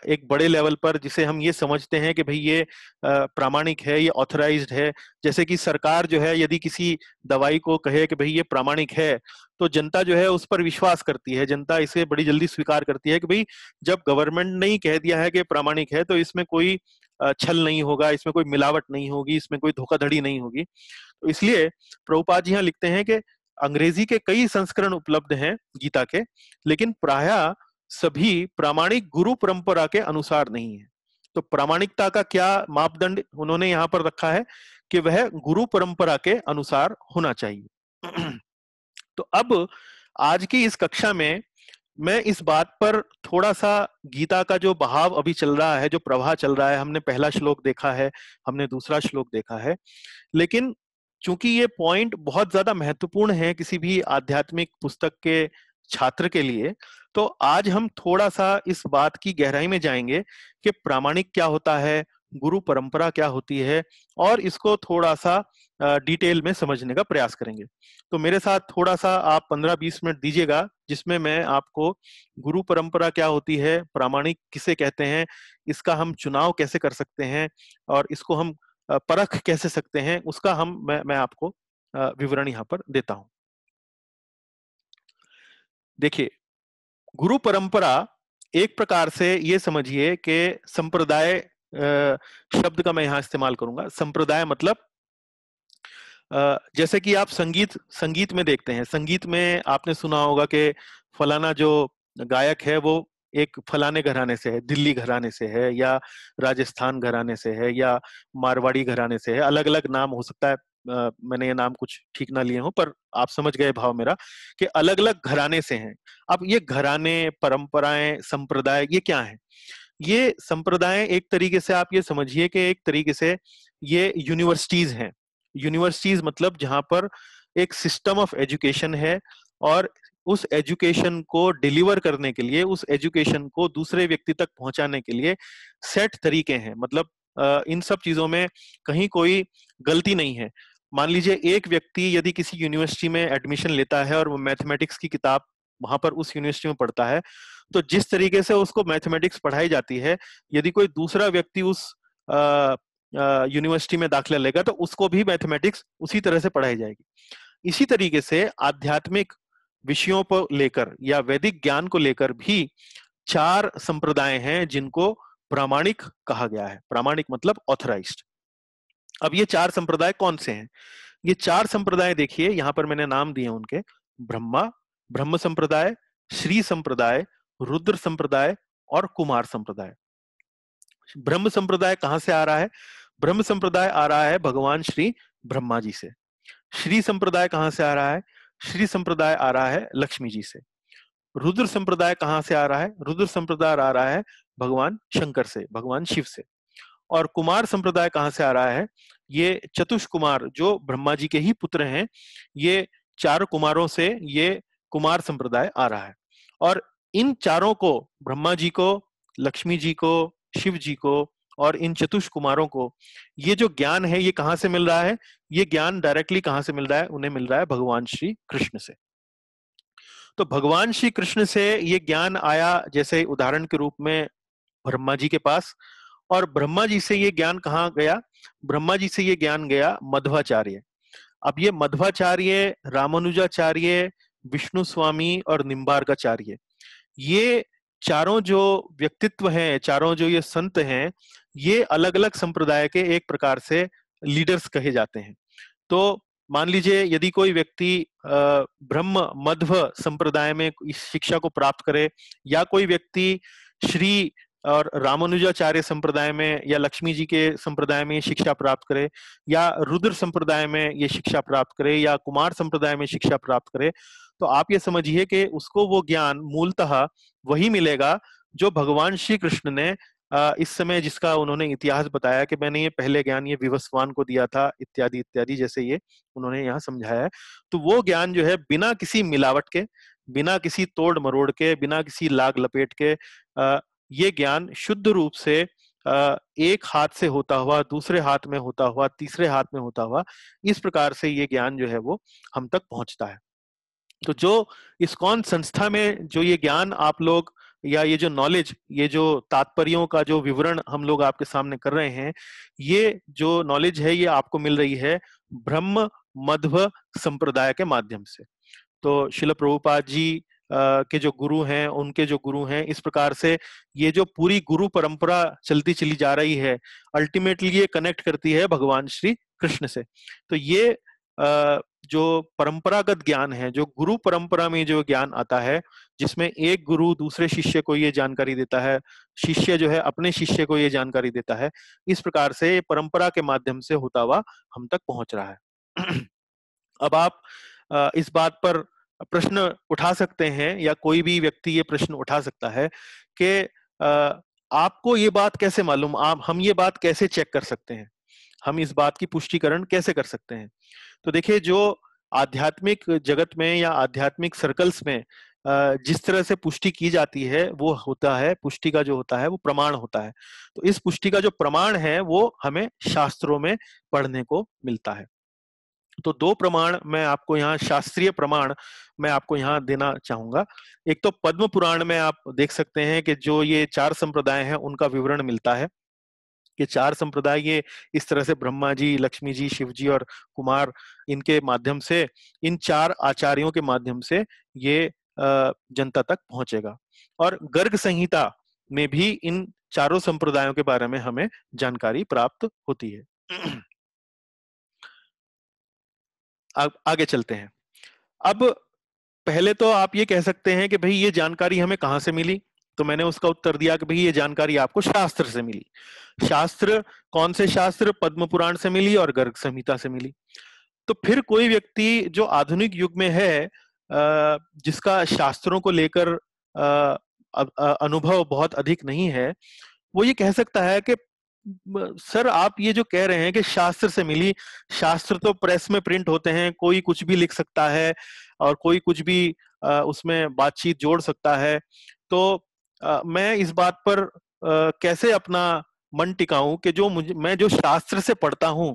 एक बड़े लेवल पर, जिसे हम ये समझते हैं कि भाई ये प्रामाणिक है, ये ऑथराइज्ड है। जैसे कि सरकार जो है यदि किसी दवाई को कहे कि भाई ये प्रामाणिक है, तो जनता जो है उस पर विश्वास करती है, जनता इसे बड़ी जल्दी स्वीकार करती है कि भाई जब गवर्नमेंट ने ही कह दिया है कि प्रामाणिक है तो इसमें कोई छल नहीं होगा, इसमें कोई मिलावट नहीं होगी, इसमें कोई धोखाधड़ी नहीं होगी। तो इसलिए प्रभुपाद जी यहाँ लिखते हैं कि अंग्रेजी के कई संस्करण उपलब्ध हैं गीता के, लेकिन प्रायः सभी प्रामाणिक गुरु परंपरा के अनुसार नहीं है। तो प्रामाणिकता का क्या मापदंड उन्होंने यहां पर रखा है कि वह गुरु परंपरा के अनुसार होना चाहिए। तो अब आज की इस कक्षा में मैं इस बात पर थोड़ा सा, गीता का जो बहाव अभी चल रहा है, जो प्रवाह चल रहा है, हमने पहला श्लोक देखा है, हमने दूसरा श्लोक देखा है, लेकिन चूंकि ये पॉइंट बहुत ज्यादा महत्वपूर्ण है किसी भी आध्यात्मिक पुस्तक के छात्र के लिए, तो आज हम थोड़ा सा इस बात की गहराई में जाएंगे कि प्रामाणिक क्या होता है, गुरु परंपरा क्या होती है, और इसको थोड़ा सा डिटेल में समझने का प्रयास करेंगे। तो मेरे साथ थोड़ा सा आप 15-20 मिनट दीजिएगा, जिसमें मैं आपको गुरु परंपरा क्या होती है, प्रामाणिक किसे कहते हैं, इसका हम चुनाव कैसे कर सकते हैं, और इसको हम परख कैसे सकते हैं, उसका मैं आपको विवरण यहाँ पर देता हूं। देखिए, गुरु परंपरा एक प्रकार से ये समझिए कि संप्रदाय शब्द का मैं यहां इस्तेमाल करूंगा। संप्रदाय मतलब जैसे कि आप संगीत में देखते हैं, संगीत में आपने सुना होगा कि फलाना जो गायक है वो एक फलाने घराने से है, दिल्ली घराने से है, या राजस्थान घराने से है, या मारवाड़ी घराने से है। अलग अलग नाम हो सकता है, मैंने ये नाम कुछ ठीक ना लिए हो, पर आप समझ गए भाव मेरा, कि अलग अलग घराने से हैं। अब ये घराने, परंपराएं, संप्रदाय, ये क्या है? ये संप्रदाय एक तरीके से आप ये समझिए कि एक तरीके से ये यूनिवर्सिटीज हैं। यूनिवर्सिटीज मतलब जहां पर एक सिस्टम ऑफ एजुकेशन है, और उस एजुकेशन को डिलीवर करने के लिए, उस एजुकेशन को दूसरे व्यक्ति तक पहुंचाने के लिए सेट तरीके हैं। मतलब इन सब चीजों में कहीं कोई गलती नहीं है। मान लीजिए एक व्यक्ति यदि किसी यूनिवर्सिटी में एडमिशन लेता है और वो मैथमेटिक्स की किताब वहां पर उस यूनिवर्सिटी में पढ़ता है, तो जिस तरीके से उसको मैथमेटिक्स पढ़ाई जाती है, यदि कोई दूसरा व्यक्ति उस यूनिवर्सिटी में दाखिला लेगा तो उसको भी मैथमेटिक्स उसी तरह से पढ़ाई जाएगी। इसी तरीके से आध्यात्मिक विषयों को लेकर या वैदिक ज्ञान को लेकर भी 4 संप्रदाय हैं जिनको प्रामाणिक कहा गया है। प्रामाणिक मतलब ऑथराइज्ड। अब ये 4 संप्रदाय कौन से हैं? ये 4 संप्रदाय देखिए, यहां पर मैंने नाम दिए उनके: ब्रह्म संप्रदाय, श्री संप्रदाय, रुद्र संप्रदाय और कुमार संप्रदाय। ब्रह्म संप्रदाय कहां से आ रहा है? ब्रह्म संप्रदाय आ रहा है भगवान श्री ब्रह्मा जी से। श्री संप्रदाय कहां से आ रहा है? श्री संप्रदाय आ रहा है लक्ष्मी जी से। रुद्र संप्रदाय कहां से आ रहा है? रुद्र संप्रदाय आ रहा है भगवान शंकर से, भगवान शिव से। और कुमार संप्रदाय कहां से आ रहा है? ये चतुष कुमार जो ब्रह्मा जी के ही पुत्र हैं, ये चार कुमारों से ये कुमार संप्रदाय आ रहा है। और इन चारों को, ब्रह्मा जी को, लक्ष्मी जी को, शिव जी को और इन चतुष कुमारों को, ये जो ज्ञान है ये कहां से मिल रहा है? ये ज्ञान डायरेक्टली कहां से मिल रहा है? उन्हें मिल रहा है भगवान श्री कृष्ण से। तो भगवान श्री कृष्ण से ये ज्ञान आया, जैसे उदाहरण के रूप में ब्रह्मा जी के पास। और ब्रह्मा जी से ये ज्ञान कहाँ गया? ब्रह्मा जी से ये ज्ञान गया मध्वाचार्य। अब ये मध्वाचार्य, रामानुजाचार्य, विष्णु स्वामी और निम्बार्काचार्य, ये चारों जो व्यक्तित्व हैं, चारों जो ये संत हैं, ये अलग अलग संप्रदाय के एक प्रकार से लीडर्स कहे जाते हैं। तो मान लीजिए यदि कोई व्यक्ति ब्रह्म मध्व संप्रदाय में इस शिक्षा को प्राप्त करे, या कोई व्यक्ति श्री और रामानुजाचार्य संप्रदाय में या लक्ष्मी जी के संप्रदाय में शिक्षा प्राप्त करे, या रुद्र संप्रदाय में ये शिक्षा प्राप्त करे, या कुमार संप्रदाय में शिक्षा प्राप्त करे, तो आप ये समझिए कि उसको वो ज्ञान मूलतः वही मिलेगा जो भगवान श्री कृष्ण ने इस समय, जिसका उन्होंने इतिहास बताया कि मैंने ये पहले ज्ञान ये विवस्वान को दिया था, इत्यादि इत्यादि, जैसे ये उन्होंने यहाँ समझाया है। तो वो ज्ञान जो है बिना किसी मिलावट के, बिना किसी तोड़ मरोड़ के, बिना किसी लाग लपेट के, ये ज्ञान शुद्ध रूप से एक हाथ से होता हुआ, दूसरे हाथ में होता हुआ, तीसरे हाथ में होता हुआ, इस प्रकार से ये ज्ञान जो है वो हम तक पहुंचता है। तो जो इस्कॉन संस्था में जो ये ज्ञान आप लोग, या ये जो नॉलेज, ये जो तात्पर्यों का जो विवरण हम लोग आपके सामने कर रहे हैं, ये जो नॉलेज है ये आपको मिल रही है ब्रह्म मध्व संप्रदाय के माध्यम से। तो शिल प्रभुपाद जी के जो गुरु हैं, उनके जो गुरु हैं, इस प्रकार से ये जो पूरी गुरु परंपरा चलती चली जा रही है, अल्टीमेटली ये कनेक्ट करती है भगवान श्री कृष्ण से। तो ये जो परंपरागत ज्ञान है, जो गुरु परंपरा में जो ज्ञान आता है, जिसमें एक गुरु दूसरे शिष्य को ये जानकारी देता है, शिष्य जो है अपने शिष्य को ये जानकारी देता है, इस प्रकार से परंपरा के माध्यम से होता हुआ हम तक पहुंच रहा है। अब आप इस बात पर प्रश्न उठा सकते हैं, या कोई भी व्यक्ति ये प्रश्न उठा सकता है कि आपको ये बात कैसे मालूम, आप हम ये बात कैसे चेक कर सकते हैं, हम इस बात की पुष्टिकरण कैसे कर सकते हैं? तो देखिए, जो आध्यात्मिक जगत में या आध्यात्मिक सर्कल्स में जिस तरह से पुष्टि की जाती है, वो होता है, पुष्टि का जो होता है वो प्रमाण होता है। तो इस पुष्टि का जो प्रमाण है वो हमें शास्त्रों में पढ़ने को मिलता है। तो दो प्रमाण मैं आपको यहाँ, शास्त्रीय प्रमाण मैं आपको यहाँ देना चाहूंगा। एक तो पद्म पुराण में आप देख सकते हैं कि जो ये चार संप्रदाय हैं उनका विवरण मिलता है कि चार संप्रदाय ये इस तरह से ब्रह्मा जी, लक्ष्मी जी, शिव जी और कुमार, इनके माध्यम से, इन चार आचार्यों के माध्यम से ये जनता तक पहुंचेगा। और गर्ग संहिता में भी इन चारों संप्रदायों के बारे में हमें जानकारी प्राप्त होती है। आगे चलते हैं। अब पहले तो आप ये कह सकते हैं कि भाई ये जानकारी हमें कहाँ से मिली? तो मैंने उसका उत्तर दिया कि भाई ये जानकारी आपको शास्त्र से मिली। शास्त्र, कौन से शास्त्र? पद्म पुराण से मिली और गर्ग संहिता से मिली। तो फिर कोई व्यक्ति जो आधुनिक युग में है, जिसका शास्त्रों को लेकर अनुभव बहुत अधिक नहीं है, वो ये कह सकता है कि सर आप ये जो कह रहे हैं कि शास्त्र से मिली, शास्त्र तो प्रेस में प्रिंट होते हैं, कोई कुछ भी लिख सकता है और कोई कुछ भी उसमें बातचीत जोड़ सकता है। तो मैं इस बात पर कैसे अपना मन टिकाऊं कि मैं जो शास्त्र से पढ़ता हूं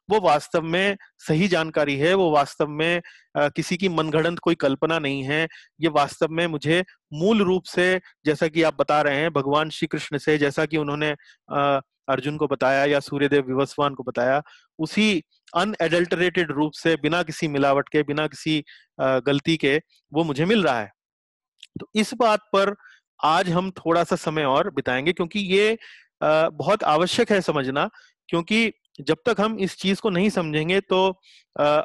वो वास्तव में सही जानकारी है, वो वास्तव में किसी की मनगढ़ंत कोई कल्पना नहीं है। ये वास्तव में मुझे मूल रूप से, जैसा कि आप बता रहे हैं, भगवान श्री कृष्ण से, जैसा कि उन्होंने अर्जुन को बताया या सूर्यदेव विवस्वान को बताया, उसी अनएडल्टरेटेड रूप से, बिना किसी मिलावट के, बिना किसी गलती के, वो मुझे मिल रहा है। तो इस बात पर आज हम थोड़ा सा समय और बिताएंगे, क्योंकि ये बहुत आवश्यक है समझना। क्योंकि जब तक हम इस चीज को नहीं समझेंगे तो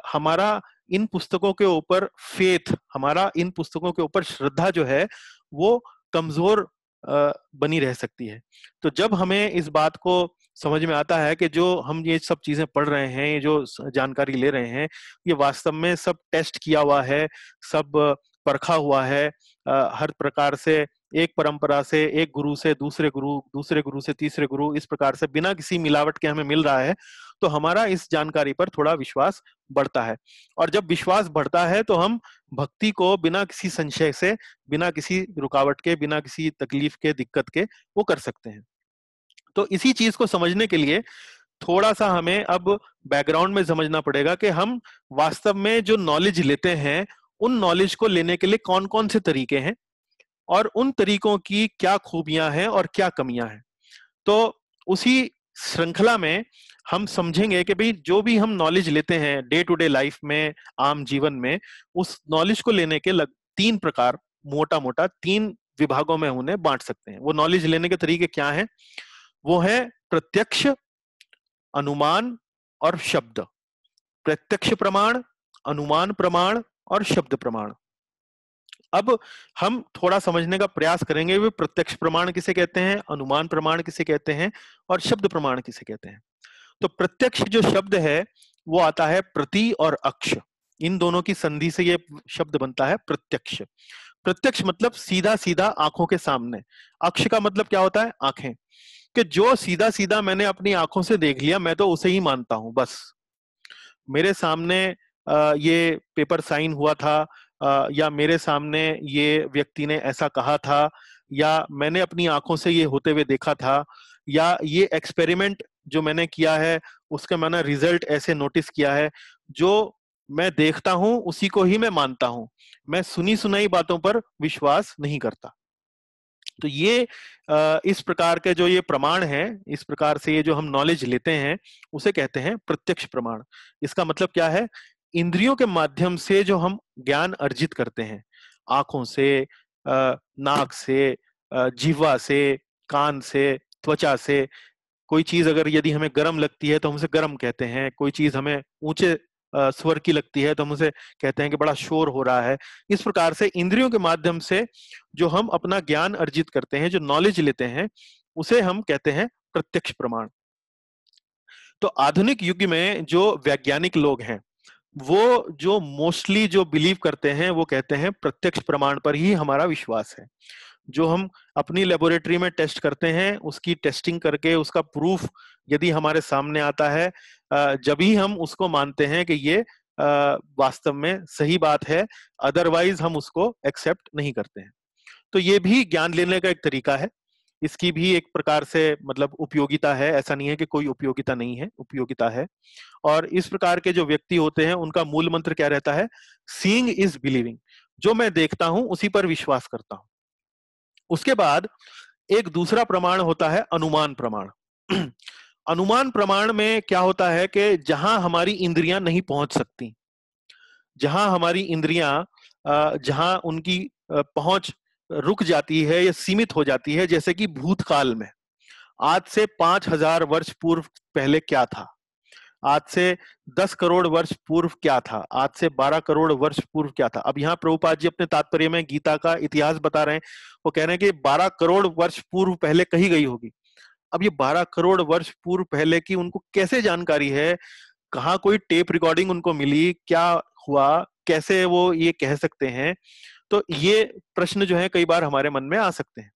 हमारा इन पुस्तकों के ऊपर फेथ, हमारा इन पुस्तकों के ऊपर श्रद्धा जो है वो कमजोर बनी रह सकती है। तो जब हमें इस बात को समझ में आता है कि जो हम ये सब चीजें पढ़ रहे हैं, ये जो जानकारी ले रहे हैं, ये वास्तव में सब टेस्ट किया हुआ है, सब परखा हुआ है, हर प्रकार से, एक परंपरा से, एक गुरु से दूसरे गुरु, दूसरे गुरु से तीसरे गुरु, इस प्रकार से बिना किसी मिलावट के हमें मिल रहा है। तो हमारा इस जानकारी पर थोड़ा विश्वास बढ़ता है, और जब विश्वास बढ़ता है तो हम भक्ति को बिना किसी संशय से, बिना किसी रुकावट के, बिना किसी तकलीफ के, दिक्कत के वो कर सकते हैं। तो इसी चीज को समझने के लिए थोड़ा सा हमें अब बैकग्राउंड में समझना पड़ेगा कि हम वास्तव में जो नॉलेज लेते हैं, उन नॉलेज को लेने के लिए कौन कौन से तरीके हैं, और उन तरीकों की क्या खूबियां हैं और क्या कमियां हैं। तो उसी श्रृंखला में हम समझेंगे कि भाई जो भी हम नॉलेज लेते हैं डे टू डे लाइफ में, आम जीवन में, उस नॉलेज को लेने के तीन प्रकार, मोटा मोटा तीन विभागों में उन्हें बांट सकते हैं। वो नॉलेज लेने के तरीके क्या हैं? वो है प्रत्यक्ष, अनुमान और शब्द। प्रत्यक्ष प्रमाण, अनुमान प्रमाण और शब्द प्रमाण। अब हम थोड़ा समझने का प्रयास करेंगे वे प्रत्यक्ष प्रमाण किसे कहते हैं, अनुमान प्रमाण किसे कहते हैं, और शब्द प्रमाण किसे कहते हैं। तो प्रत्यक्ष जो शब्द है वो आता है प्रति और अक्ष, इन दोनों की संधि से ये शब्द बनता है प्रत्यक्ष। प्रत्यक्ष मतलब सीधा सीधा आंखों के सामने। अक्ष का मतलब क्या होता है? आंखें। कि जो सीधा सीधा मैंने अपनी आंखों से देख लिया, मैं तो उसे ही मानता हूं बस। मेरे सामने ये पेपर साइन हुआ था, या मेरे सामने ये व्यक्ति ने ऐसा कहा था, या मैंने अपनी आंखों से ये होते हुए देखा था, या ये एक्सपेरिमेंट जो मैंने किया है उसका मैंने रिजल्ट ऐसे नोटिस किया है। जो मैं देखता हूं उसी को ही मैं मानता हूं, मैं सुनी सुनाई बातों पर विश्वास नहीं करता। तो ये इस प्रकार के जो ये प्रमाण है, इस प्रकार से ये जो हम नॉलेज लेते हैं उसे कहते हैं प्रत्यक्ष प्रमाण। इसका मतलब क्या है? इंद्रियों के माध्यम से जो हम ज्ञान अर्जित करते हैं, आंखों से, नाक से, जिह्वा से, कान से, त्वचा से, कोई चीज अगर यदि हमें गर्म लगती है तो हम उसे गर्म कहते हैं, कोई चीज हमें ऊंचे स्वर की लगती है तो हम उसे कहते हैं कि बड़ा शोर हो रहा है। इस प्रकार से इंद्रियों के माध्यम से जो हम अपना ज्ञान अर्जित करते हैं, जो नॉलेज लेते हैं, उसे हम कहते हैं प्रत्यक्ष प्रमाण। तो आधुनिक युग में जो वैज्ञानिक लोग हैं वो जो मोस्टली जो बिलीव करते हैं वो कहते हैं प्रत्यक्ष प्रमाण पर ही हमारा विश्वास है। जो हम अपनी लेबोरेटरी में टेस्ट करते हैं उसकी टेस्टिंग करके उसका प्रूफ यदि हमारे सामने आता है, जब ही हम उसको मानते हैं कि ये वास्तव में सही बात है, अदरवाइज हम उसको एक्सेप्ट नहीं करते हैं। तो ये भी ज्ञान लेने का एक तरीका है। इसकी भी एक प्रकार से मतलब उपयोगिता है, ऐसा नहीं है कि कोई उपयोगिता नहीं है, उपयोगिता है। और इस प्रकार के जो व्यक्ति होते हैं उनका मूल मंत्र क्या रहता है? Seeing is believing. जो मैं देखता हूं उसी पर विश्वास करता हूं। उसके बाद एक दूसरा प्रमाण होता है अनुमान प्रमाण। अनुमान प्रमाण में क्या होता है कि जहां हमारी इंद्रियां नहीं पहुंच सकती, जहां हमारी इंद्रियां जहां उनकी पहुंच रुक जाती है या सीमित हो जाती है, जैसे कि भूतकाल में, आज से 5,000 वर्ष पूर्व पहले क्या था, आज से 10 करोड़ वर्ष पूर्व क्या था, आज से 12 करोड़ वर्ष पूर्व क्या था। अब यहाँ प्रभुपाद जी अपने तात्पर्य में गीता का इतिहास बता रहे हैं। वो कह रहे हैं कि 12 करोड़ वर्ष पूर्व पहले कही गई होगी। अब ये 12 करोड़ वर्ष पूर्व पहले की उनको कैसे जानकारी है? कहाँ कोई टेप रिकॉर्डिंग उनको मिली? क्या हुआ? कैसे वो ये कह सकते हैं? तो ये प्रश्न जो है कई बार हमारे मन में आ सकते हैं।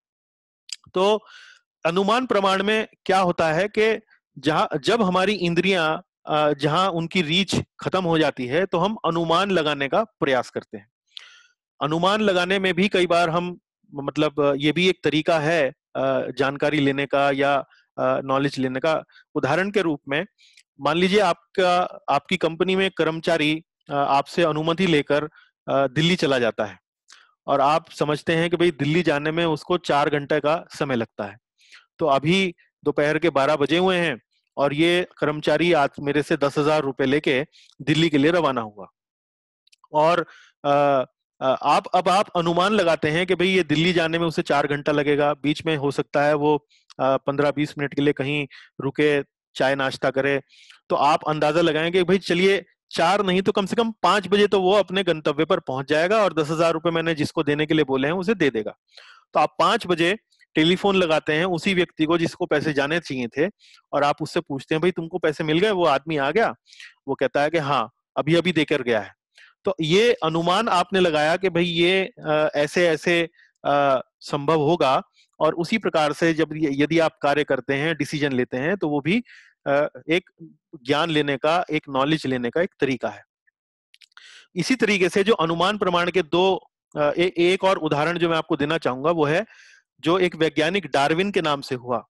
तो अनुमान प्रमाण में क्या होता है कि जब हमारी इंद्रियां जहां उनकी रीच खत्म हो जाती है तो हम अनुमान लगाने का प्रयास करते हैं। अनुमान लगाने में भी कई बार हम मतलब ये भी एक तरीका है जानकारी लेने का या नॉलेज लेने का। उदाहरण के रूप में मान लीजिए आपकी कंपनी में कर्मचारी आपसे अनुमति लेकर दिल्ली चला जाता है, और आप समझते हैं कि भाई दिल्ली जाने में उसको 4 घंटे का समय लगता है। तो अभी दोपहर के 12 बजे हुए हैं और ये कर्मचारी आज मेरे से 10,000 रुपए लेके दिल्ली के लिए रवाना हुआ। और आप अनुमान लगाते हैं कि भाई ये दिल्ली जाने में उसे 4 घंटा लगेगा, बीच में हो सकता है वो 15-20 मिनट के लिए कहीं रुके, चाय नाश्ता करे। तो आप अंदाजा लगाएंगे भाई चलिए 4 नहीं तो कम से कम 5 बजे तो वो अपने गंतव्य पर पहुंच जाएगा और 10,000 रुपए मैंने जिसको देने के लिए बोले हैं उसे दे देगा। तो आप 5 बजे टेलीफोन लगाते हैं उसी व्यक्ति को जिसको पैसे जाने चाहिए थे, और आप उससे पूछते हैं भाई तुमको पैसे मिल गए, वो आदमी आ गया, वो कहता है कि हाँ अभी अभी देकर गया है। तो ये अनुमान आपने लगाया कि भाई ये ऐसे ऐसे संभव होगा, और उसी प्रकार से जब यदि आप कार्य करते हैं, डिसीजन लेते हैं, तो वो भी एक ज्ञान लेने का, एक नॉलेज लेने का एक तरीका है। इसी तरीके से जो अनुमान प्रमाण के दो एक और उदाहरण जो मैं आपको देना चाहूंगा वो है जो एक वैज्ञानिक डार्विन के नाम से हुआ।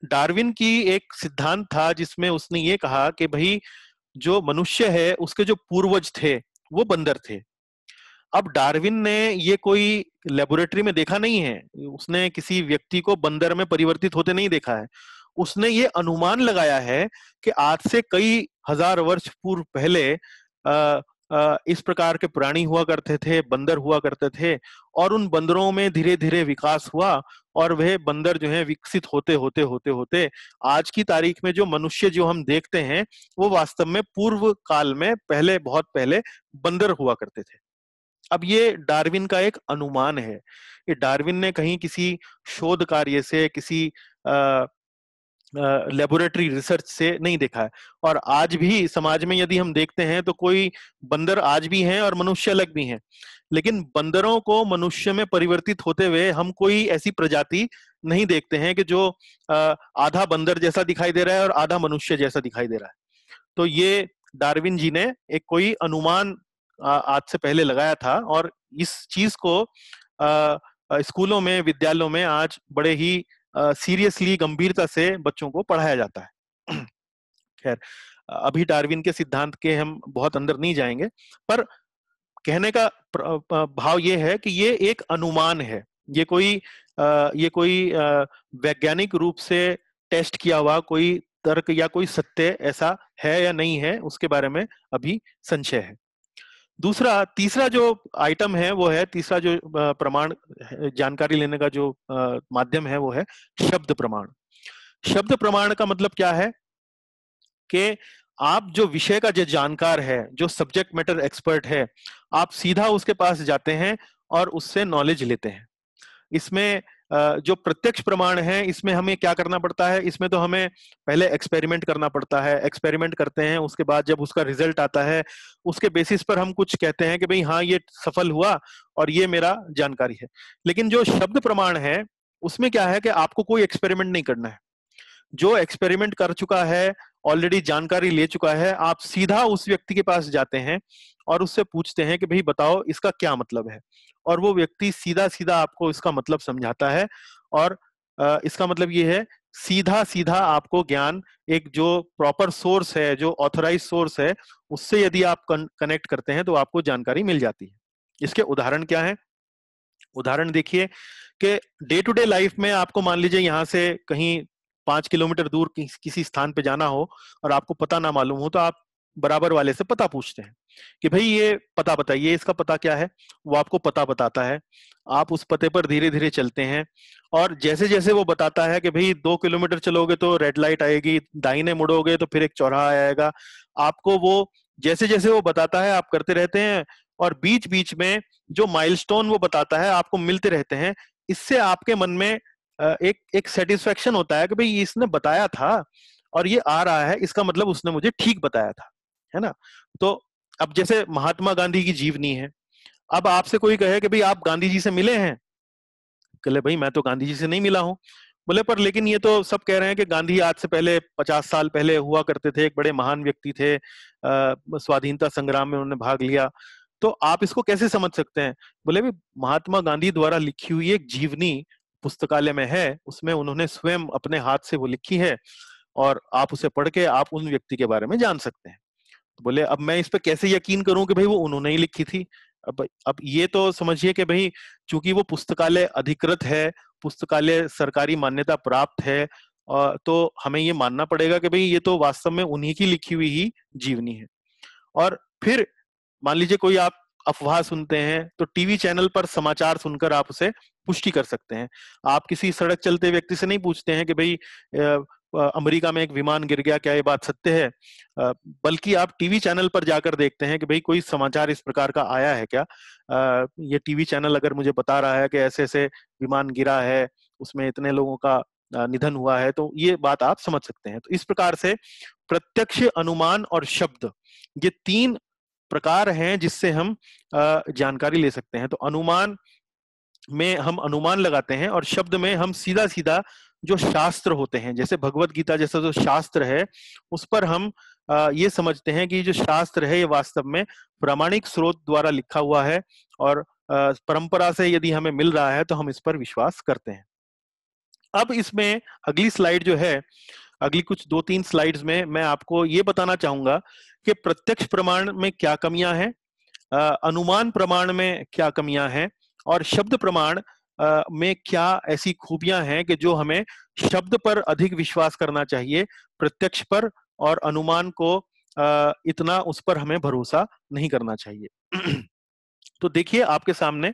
डार्विन की एक सिद्धांत था जिसमें उसने ये कहा कि भाई जो मनुष्य है उसके जो पूर्वज थे वो बंदर थे। अब डार्विन ने ये कोई लेबोरेटरी में देखा नहीं है, उसने किसी व्यक्ति को बंदर में परिवर्तित होते नहीं देखा है। उसने ये अनुमान लगाया है कि आज से कई हजार वर्ष पूर्व पहले इस प्रकार के प्राणी हुआ करते थे, बंदर हुआ करते थे, और उन बंदरों में धीरे धीरे विकास हुआ, और वह बंदर जो है विकसित होते होते होते होते आज की तारीख में जो मनुष्य जो हम देखते हैं वो वास्तव में पूर्व काल में पहले, बहुत पहले बंदर हुआ करते थे। अब ये डार्विन का एक अनुमान है, ये डार्विन ने कहीं किसी शोध कार्य से, किसी लेबोरेटरी रिसर्च से नहीं देखा है। और आज भी समाज में यदि हम देखते हैं तो कोई बंदर आज भी हैं और मनुष्य अलग भी हैं, लेकिन बंदरों को मनुष्य में परिवर्तित होते हुए हम कोई ऐसी प्रजाति नहीं देखते हैं कि जो आधा बंदर जैसा दिखाई दे रहा है और आधा मनुष्य जैसा दिखाई दे रहा है। तो ये डार्विन जी ने एक कोई अनुमान आज से पहले लगाया था, और इस चीज को स्कूलों में, विद्यालयों में आज बड़े ही सीरियसली, गंभीरता से बच्चों को पढ़ाया जाता है। खैर, अभी डार्विन के सिद्धांत के हम बहुत अंदर नहीं जाएंगे, पर कहने का भाव ये है कि ये एक अनुमान है, ये कोई वैज्ञानिक रूप से टेस्ट किया हुआ कोई तर्क या कोई सत्य ऐसा है या नहीं है, उसके बारे में अभी संशय है। तीसरा जो आइटम है वो है, तीसरा जो प्रमाण जानकारी लेने का जो माध्यम है वो है शब्द प्रमाण। शब्द प्रमाण का मतलब क्या है कि आप जो विषय का जो जानकार है, जो सब्जेक्ट मैटर एक्सपर्ट है, आप सीधा उसके पास जाते हैं और उससे नॉलेज लेते हैं। इसमें जो प्रत्यक्ष प्रमाण है, इसमें हमें क्या करना पड़ता है, इसमें तो हमें पहले एक्सपेरिमेंट करना पड़ता है, एक्सपेरिमेंट करते हैं, उसके बाद जब उसका रिजल्ट आता है उसके बेसिस पर हम कुछ कहते हैं कि भाई हाँ ये सफल हुआ और ये मेरा जानकारी है। लेकिन जो शब्द प्रमाण है उसमें क्या है कि आपको कोई एक्सपेरिमेंट नहीं करना है। जो एक्सपेरिमेंट कर चुका है, ऑलरेडी जानकारी ले चुका है, आप सीधा उस व्यक्ति के पास जाते हैं और उससे पूछते हैं कि भाई बताओ इसका क्या मतलब है, और वो व्यक्ति सीधा सीधा आपको इसका मतलब समझाता है। और इसका मतलब ये है, सीधा सीधा आपको ज्ञान, एक जो प्रॉपर सोर्स है, जो ऑथराइज सोर्स है, उससे यदि आप कनेक्ट करते हैं तो आपको जानकारी मिल जाती है। इसके उदाहरण क्या है? उदाहरण देखिए कि डे टू डे लाइफ में आपको मान लीजिए यहाँ से कहीं 5 किलोमीटर दूर किसी स्थान पे जाना हो और आपको पता ना मालूम हो, तो आप बराबर वाले से पता पूछते हैं कि भाई ये पता बताइए, इसका पता क्या है। वो आपको पता बताता है, आप उस पते पर धीरे धीरे चलते हैं, और जैसे जैसे वो बताता है कि भाई 2 किलोमीटर चलोगे तो रेड लाइट आएगी, दाहिने मुड़ोगे तो फिर एक चौराहा आएगा, आपको वो जैसे जैसे वो बताता है आप करते रहते हैं, और बीच बीच में जो माइलस्टोन वो बताता है आपको मिलते रहते हैं। इससे आपके मन में एक एक सेटिस्फेक्शन होता है कि भाई इसने बताया था और ये आ रहा है, इसका मतलब उसने मुझे ठीक बताया था, है ना। तो अब जैसे महात्मा गांधी की जीवनी है, अब आपसे कोई कहे कि भाई आप गांधी जी से मिले हैं, कहले भाई मैं तो गांधी जी से नहीं मिला हूं। बोले पर लेकिन ये तो सब कह रहे हैं कि गांधी आज से पहले 50 साल पहले हुआ करते थे, एक बड़े महान व्यक्ति थे, स्वाधीनता संग्राम में उन्होंने भाग लिया, तो आप इसको कैसे समझ सकते हैं? बोले भी महात्मा गांधी द्वारा लिखी हुई एक जीवनी पुस्तकालय में है, उसमें उन्होंने स्वयं अपने हाथ से वो लिखी है, और आप उसे पढ़ के आप उन व्यक्ति के बारे में जान सकते हैं। तो बोले अब मैं इस पे कैसे यकीन करूं कि भाई वो उन्होंने ही लिखी थी? अब ये तो समझिए कि भाई चूंकि वो पुस्तकालय अधिकृत है, पुस्तकालय सरकारी मान्यता प्राप्त है, तो हमें ये मानना पड़ेगा कि भाई ये तो वास्तव में उन्हीं की लिखी हुई ही जीवनी है। और फिर मान लीजिए कोई आप अफवाह सुनते हैं, तो टीवी चैनल पर समाचार सुनकर आप उसे पुष्टि कर सकते हैं। आप किसी सड़क चलते व्यक्ति से नहीं पूछते हैं कि भाई अमेरिका में एक विमान गिर गया, क्या ये बात सत्य है? बल्कि आप टीवी चैनल पर जाकर देखते हैं कि भाई कोई समाचार इस प्रकार का आया है क्या, ये टीवी चैनल अगर मुझे बता रहा है कि ऐसे ऐसे विमान गिरा है, उसमें इतने लोगों का निधन हुआ है, तो ये बात आप समझ सकते हैं। तो इस प्रकार से प्रत्यक्ष, अनुमान और शब्द, ये तीन प्रकार हैं जिससे हम जानकारी ले सकते हैं। तो अनुमान में हम अनुमान लगाते हैं और शब्द में हम सीधा सीधा जो शास्त्र होते हैं, जैसे भगवत गीता जैसा जो शास्त्र है, उस पर हम ये समझते हैं कि जो शास्त्र है ये वास्तव में प्रामाणिक स्रोत द्वारा लिखा हुआ है और परंपरा से यदि हमें मिल रहा है तो हम इस पर विश्वास करते हैं। अब इसमें अगली स्लाइड जो है, अगली कुछ 2-3 स्लाइड्स में मैं आपको ये बताना चाहूंगा कि प्रत्यक्ष प्रमाण में क्या कमियां हैं, अनुमान प्रमाण में क्या कमियां हैं, और शब्द प्रमाण में क्या ऐसी खूबियां हैं कि जो हमें शब्द पर अधिक विश्वास करना चाहिए, प्रत्यक्ष पर और अनुमान को इतना उस पर हमें भरोसा नहीं करना चाहिए। तो देखिए आपके सामने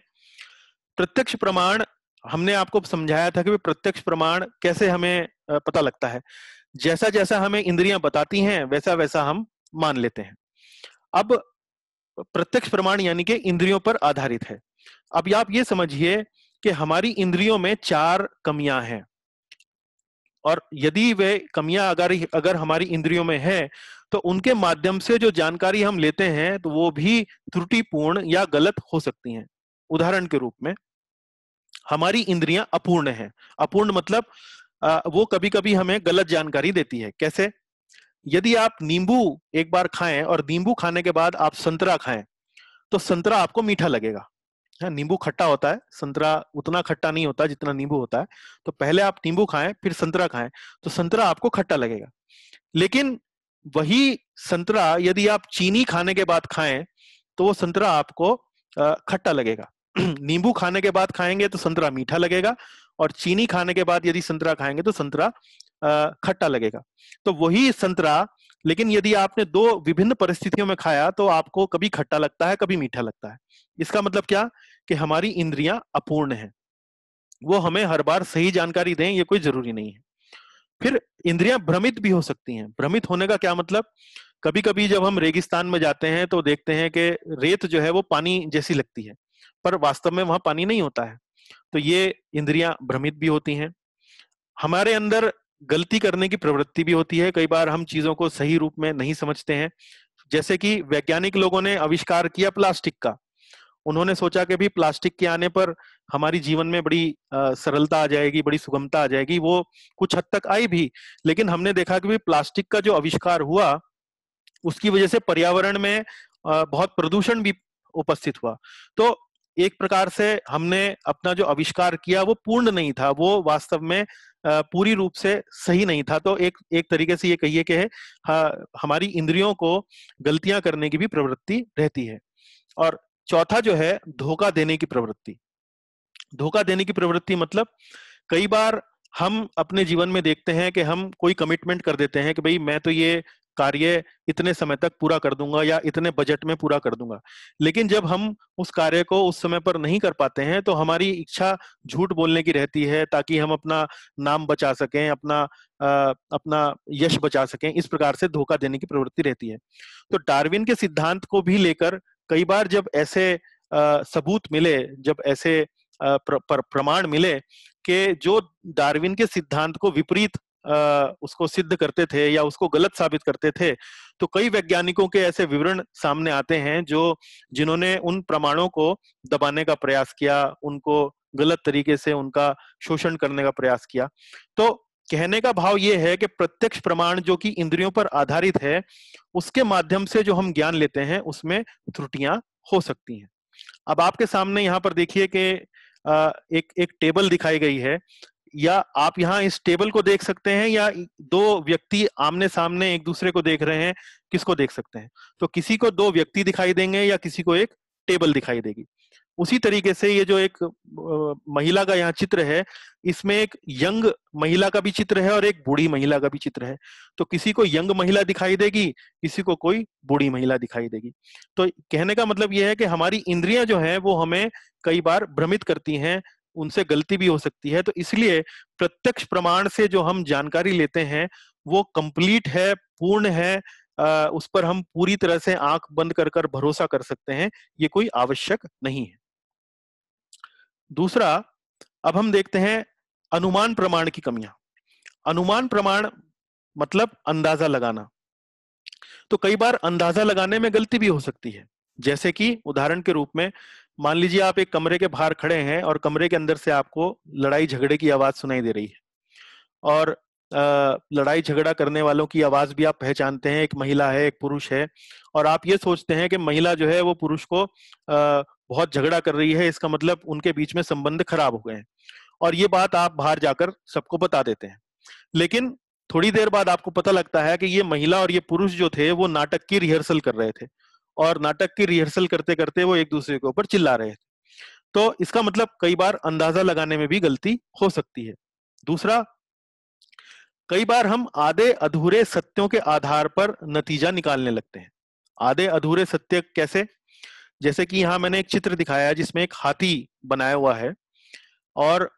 प्रत्यक्ष प्रमाण, हमने आपको समझाया था कि प्रत्यक्ष प्रमाण कैसे हमें पता लगता है। जैसा जैसा हमें इंद्रियां बताती हैं वैसा वैसा हम मान लेते हैं। अब प्रत्यक्ष प्रमाण यानी कि इंद्रियों पर आधारित है। अब आप ये समझिए कि हमारी इंद्रियों में 4 कमियां हैं, और यदि वे कमियां अगर अगर हमारी इंद्रियों में है तो उनके माध्यम से जो जानकारी हम लेते हैं तो वो भी त्रुटिपूर्ण या गलत हो सकती हैं। उदाहरण के रूप में, हमारी इंद्रियां अपूर्ण हैं। अपूर्ण मतलब वो कभी कभी हमें गलत जानकारी देती है। कैसे? यदि आप नींबू एक बार खाएं और नींबू खाने के बाद आप संतरा खाएं तो संतरा आपको मीठा लगेगा। हाँ, नींबू खट्टा होता है, संतरा उतना खट्टा नहीं होता जितना नींबू होता है। तो पहले आप नींबू खाएं फिर संतरा खाएं तो संतरा आपको खट्टा लगेगा। लेकिन वही संतरा यदि आप चीनी खाने के बाद खाएं तो वो संतरा आपको खट्टा लगेगा। नींबू खाने के बाद खाएंगे तो संतरा मीठा लगेगा, और चीनी खाने के बाद यदि संतरा खाएंगे तो संतरा खट्टा लगेगा। तो वही संतरा, लेकिन यदि आपने 2 विभिन्न परिस्थितियों में खाया तो आपको कभी खट्टा लगता है कभी मीठा लगता है। इसका मतलब क्या? कि हमारी इंद्रियां अपूर्ण हैं, वो हमें हर बार सही जानकारी दें ये कोई जरूरी नहीं है। फिर इंद्रियां भ्रमित भी हो सकती हैं। भ्रमित होने का क्या मतलब? कभी कभी जब हम रेगिस्तान में जाते हैं तो देखते हैं कि रेत जो है वो पानी जैसी लगती है, पर वास्तव में वहां पानी नहीं होता है। तो ये इंद्रियां भ्रमित भी होती हैं। हमारे अंदर गलती करने की प्रवृत्ति भी होती है। कई बार हम चीजों को सही रूप में नहीं समझते हैं। जैसे कि वैज्ञानिक लोगों ने आविष्कार किया प्लास्टिक का। उन्होंने सोचा कि भी प्लास्टिक के आने पर हमारी जीवन में बड़ी सरलता आ जाएगी, बड़ी सुगमता आ जाएगी। वो कुछ हद तक आई भी, लेकिन हमने देखा कि भी प्लास्टिक का जो आविष्कार हुआ उसकी वजह से पर्यावरण में बहुत प्रदूषण भी उपस्थित हुआ। तो एक प्रकार से हमने अपना जो आविष्कार किया वो पूर्ण नहीं था, वो वास्तव में पूरी रूप से सही नहीं था। तो एक एक तरीके से ये कहिए कि हमारी इंद्रियों को गलतियां करने की भी प्रवृत्ति रहती है। और चौथा जो है, धोखा देने की प्रवृत्ति। धोखा देने की प्रवृत्ति मतलब कई बार हम अपने जीवन में देखते हैं कि हम कोई कमिटमेंट कर देते हैं कि भाई मैं तो ये कार्य इतने समय तक पूरा कर दूंगा या इतने बजट में पूरा कर दूंगा। लेकिन जब हम उस कार्य को उस समय पर नहीं कर पाते हैं तो हमारी इच्छा झूठ बोलने की रहती है ताकि हम अपना नाम बचा सकें, अपना यश बचा सकें। इस प्रकार से धोखा देने की प्रवृत्ति रहती है। तो डार्विन के सिद्धांत को भी लेकर कई बार जब ऐसे सबूत मिले, जब ऐसे प्रमाण मिले कि जो डार्विन के सिद्धांत को विपरीत उसको सिद्ध करते थे या उसको गलत साबित करते थे, तो कई वैज्ञानिकों के ऐसे विवरण सामने आते हैं जिन्होंने उन प्रमाणों को दबाने का प्रयास किया, उनको गलत तरीके से उनका शोषण करने का प्रयास किया। तो कहने का भाव ये है कि प्रत्यक्ष प्रमाण जो कि इंद्रियों पर आधारित है, उसके माध्यम से जो हम ज्ञान लेते हैं उसमें त्रुटियां हो सकती हैं। अब आपके सामने यहाँ पर देखिए कि एक एक टेबल दिखाई गई है, या आप यहाँ इस टेबल को देख सकते हैं या 2 व्यक्ति आमने सामने एक दूसरे को देख रहे हैं, किसको देख सकते हैं? तो किसी को 2 व्यक्ति दिखाई देंगे या किसी को एक टेबल दिखाई देगी। उसी तरीके से ये जो एक महिला का यहाँ चित्र है, इसमें एक यंग महिला का भी चित्र है और एक बूढ़ी महिला का भी चित्र है। तो किसी को यंग महिला दिखाई देगी, किसी को कोई बूढ़ी महिला दिखाई देगी। तो कहने का मतलब यह है कि हमारी इंद्रियां जो हैं वो हमें कई बार भ्रमित करती हैं, उनसे गलती भी हो सकती है। तो इसलिए प्रत्यक्ष प्रमाण से जो हम जानकारी लेते हैं वो कंप्लीट है, पूर्ण है, उस पर हम पूरी तरह से आंख बंद कर कर भरोसा कर सकते हैं, ये कोई आवश्यक नहीं है। दूसरा, अब हम देखते हैं अनुमान प्रमाण की कमियां। अनुमान प्रमाण मतलब अंदाजा लगाना। तो कई बार अंदाजा लगाने में गलती भी हो सकती है। जैसे कि उदाहरण के रूप में मान लीजिए आप एक कमरे के बाहर खड़े हैं और कमरे के अंदर से आपको लड़ाई झगड़े की आवाज सुनाई दे रही है, और लड़ाई झगड़ा करने वालों की आवाज भी आप पहचानते हैं, एक महिला है एक पुरुष है, और आप ये सोचते हैं कि महिला जो है वो पुरुष को बहुत झगड़ा कर रही है, इसका मतलब उनके बीच में संबंध खराब हो गए हैं, और ये बात आप बाहर जाकर सबको बता देते हैं। लेकिन थोड़ी देर बाद आपको पता लगता है कि ये महिला और ये पुरुष जो थे वो नाटक की रिहर्सल कर रहे थे, और नाटक की रिहर्सल करते करते वो एक दूसरे के ऊपर चिल्ला रहे थे। तो इसका मतलब कई बार अंदाजा लगाने में भी गलती हो सकती है। दूसरा, कई बार हम आधे अधूरे सत्यों के आधार पर नतीजा निकालने लगते हैं। आधे अधूरे सत्य कैसे? जैसे कि यहां मैंने एक चित्र दिखाया है जिसमें एक हाथी बनाया हुआ है, और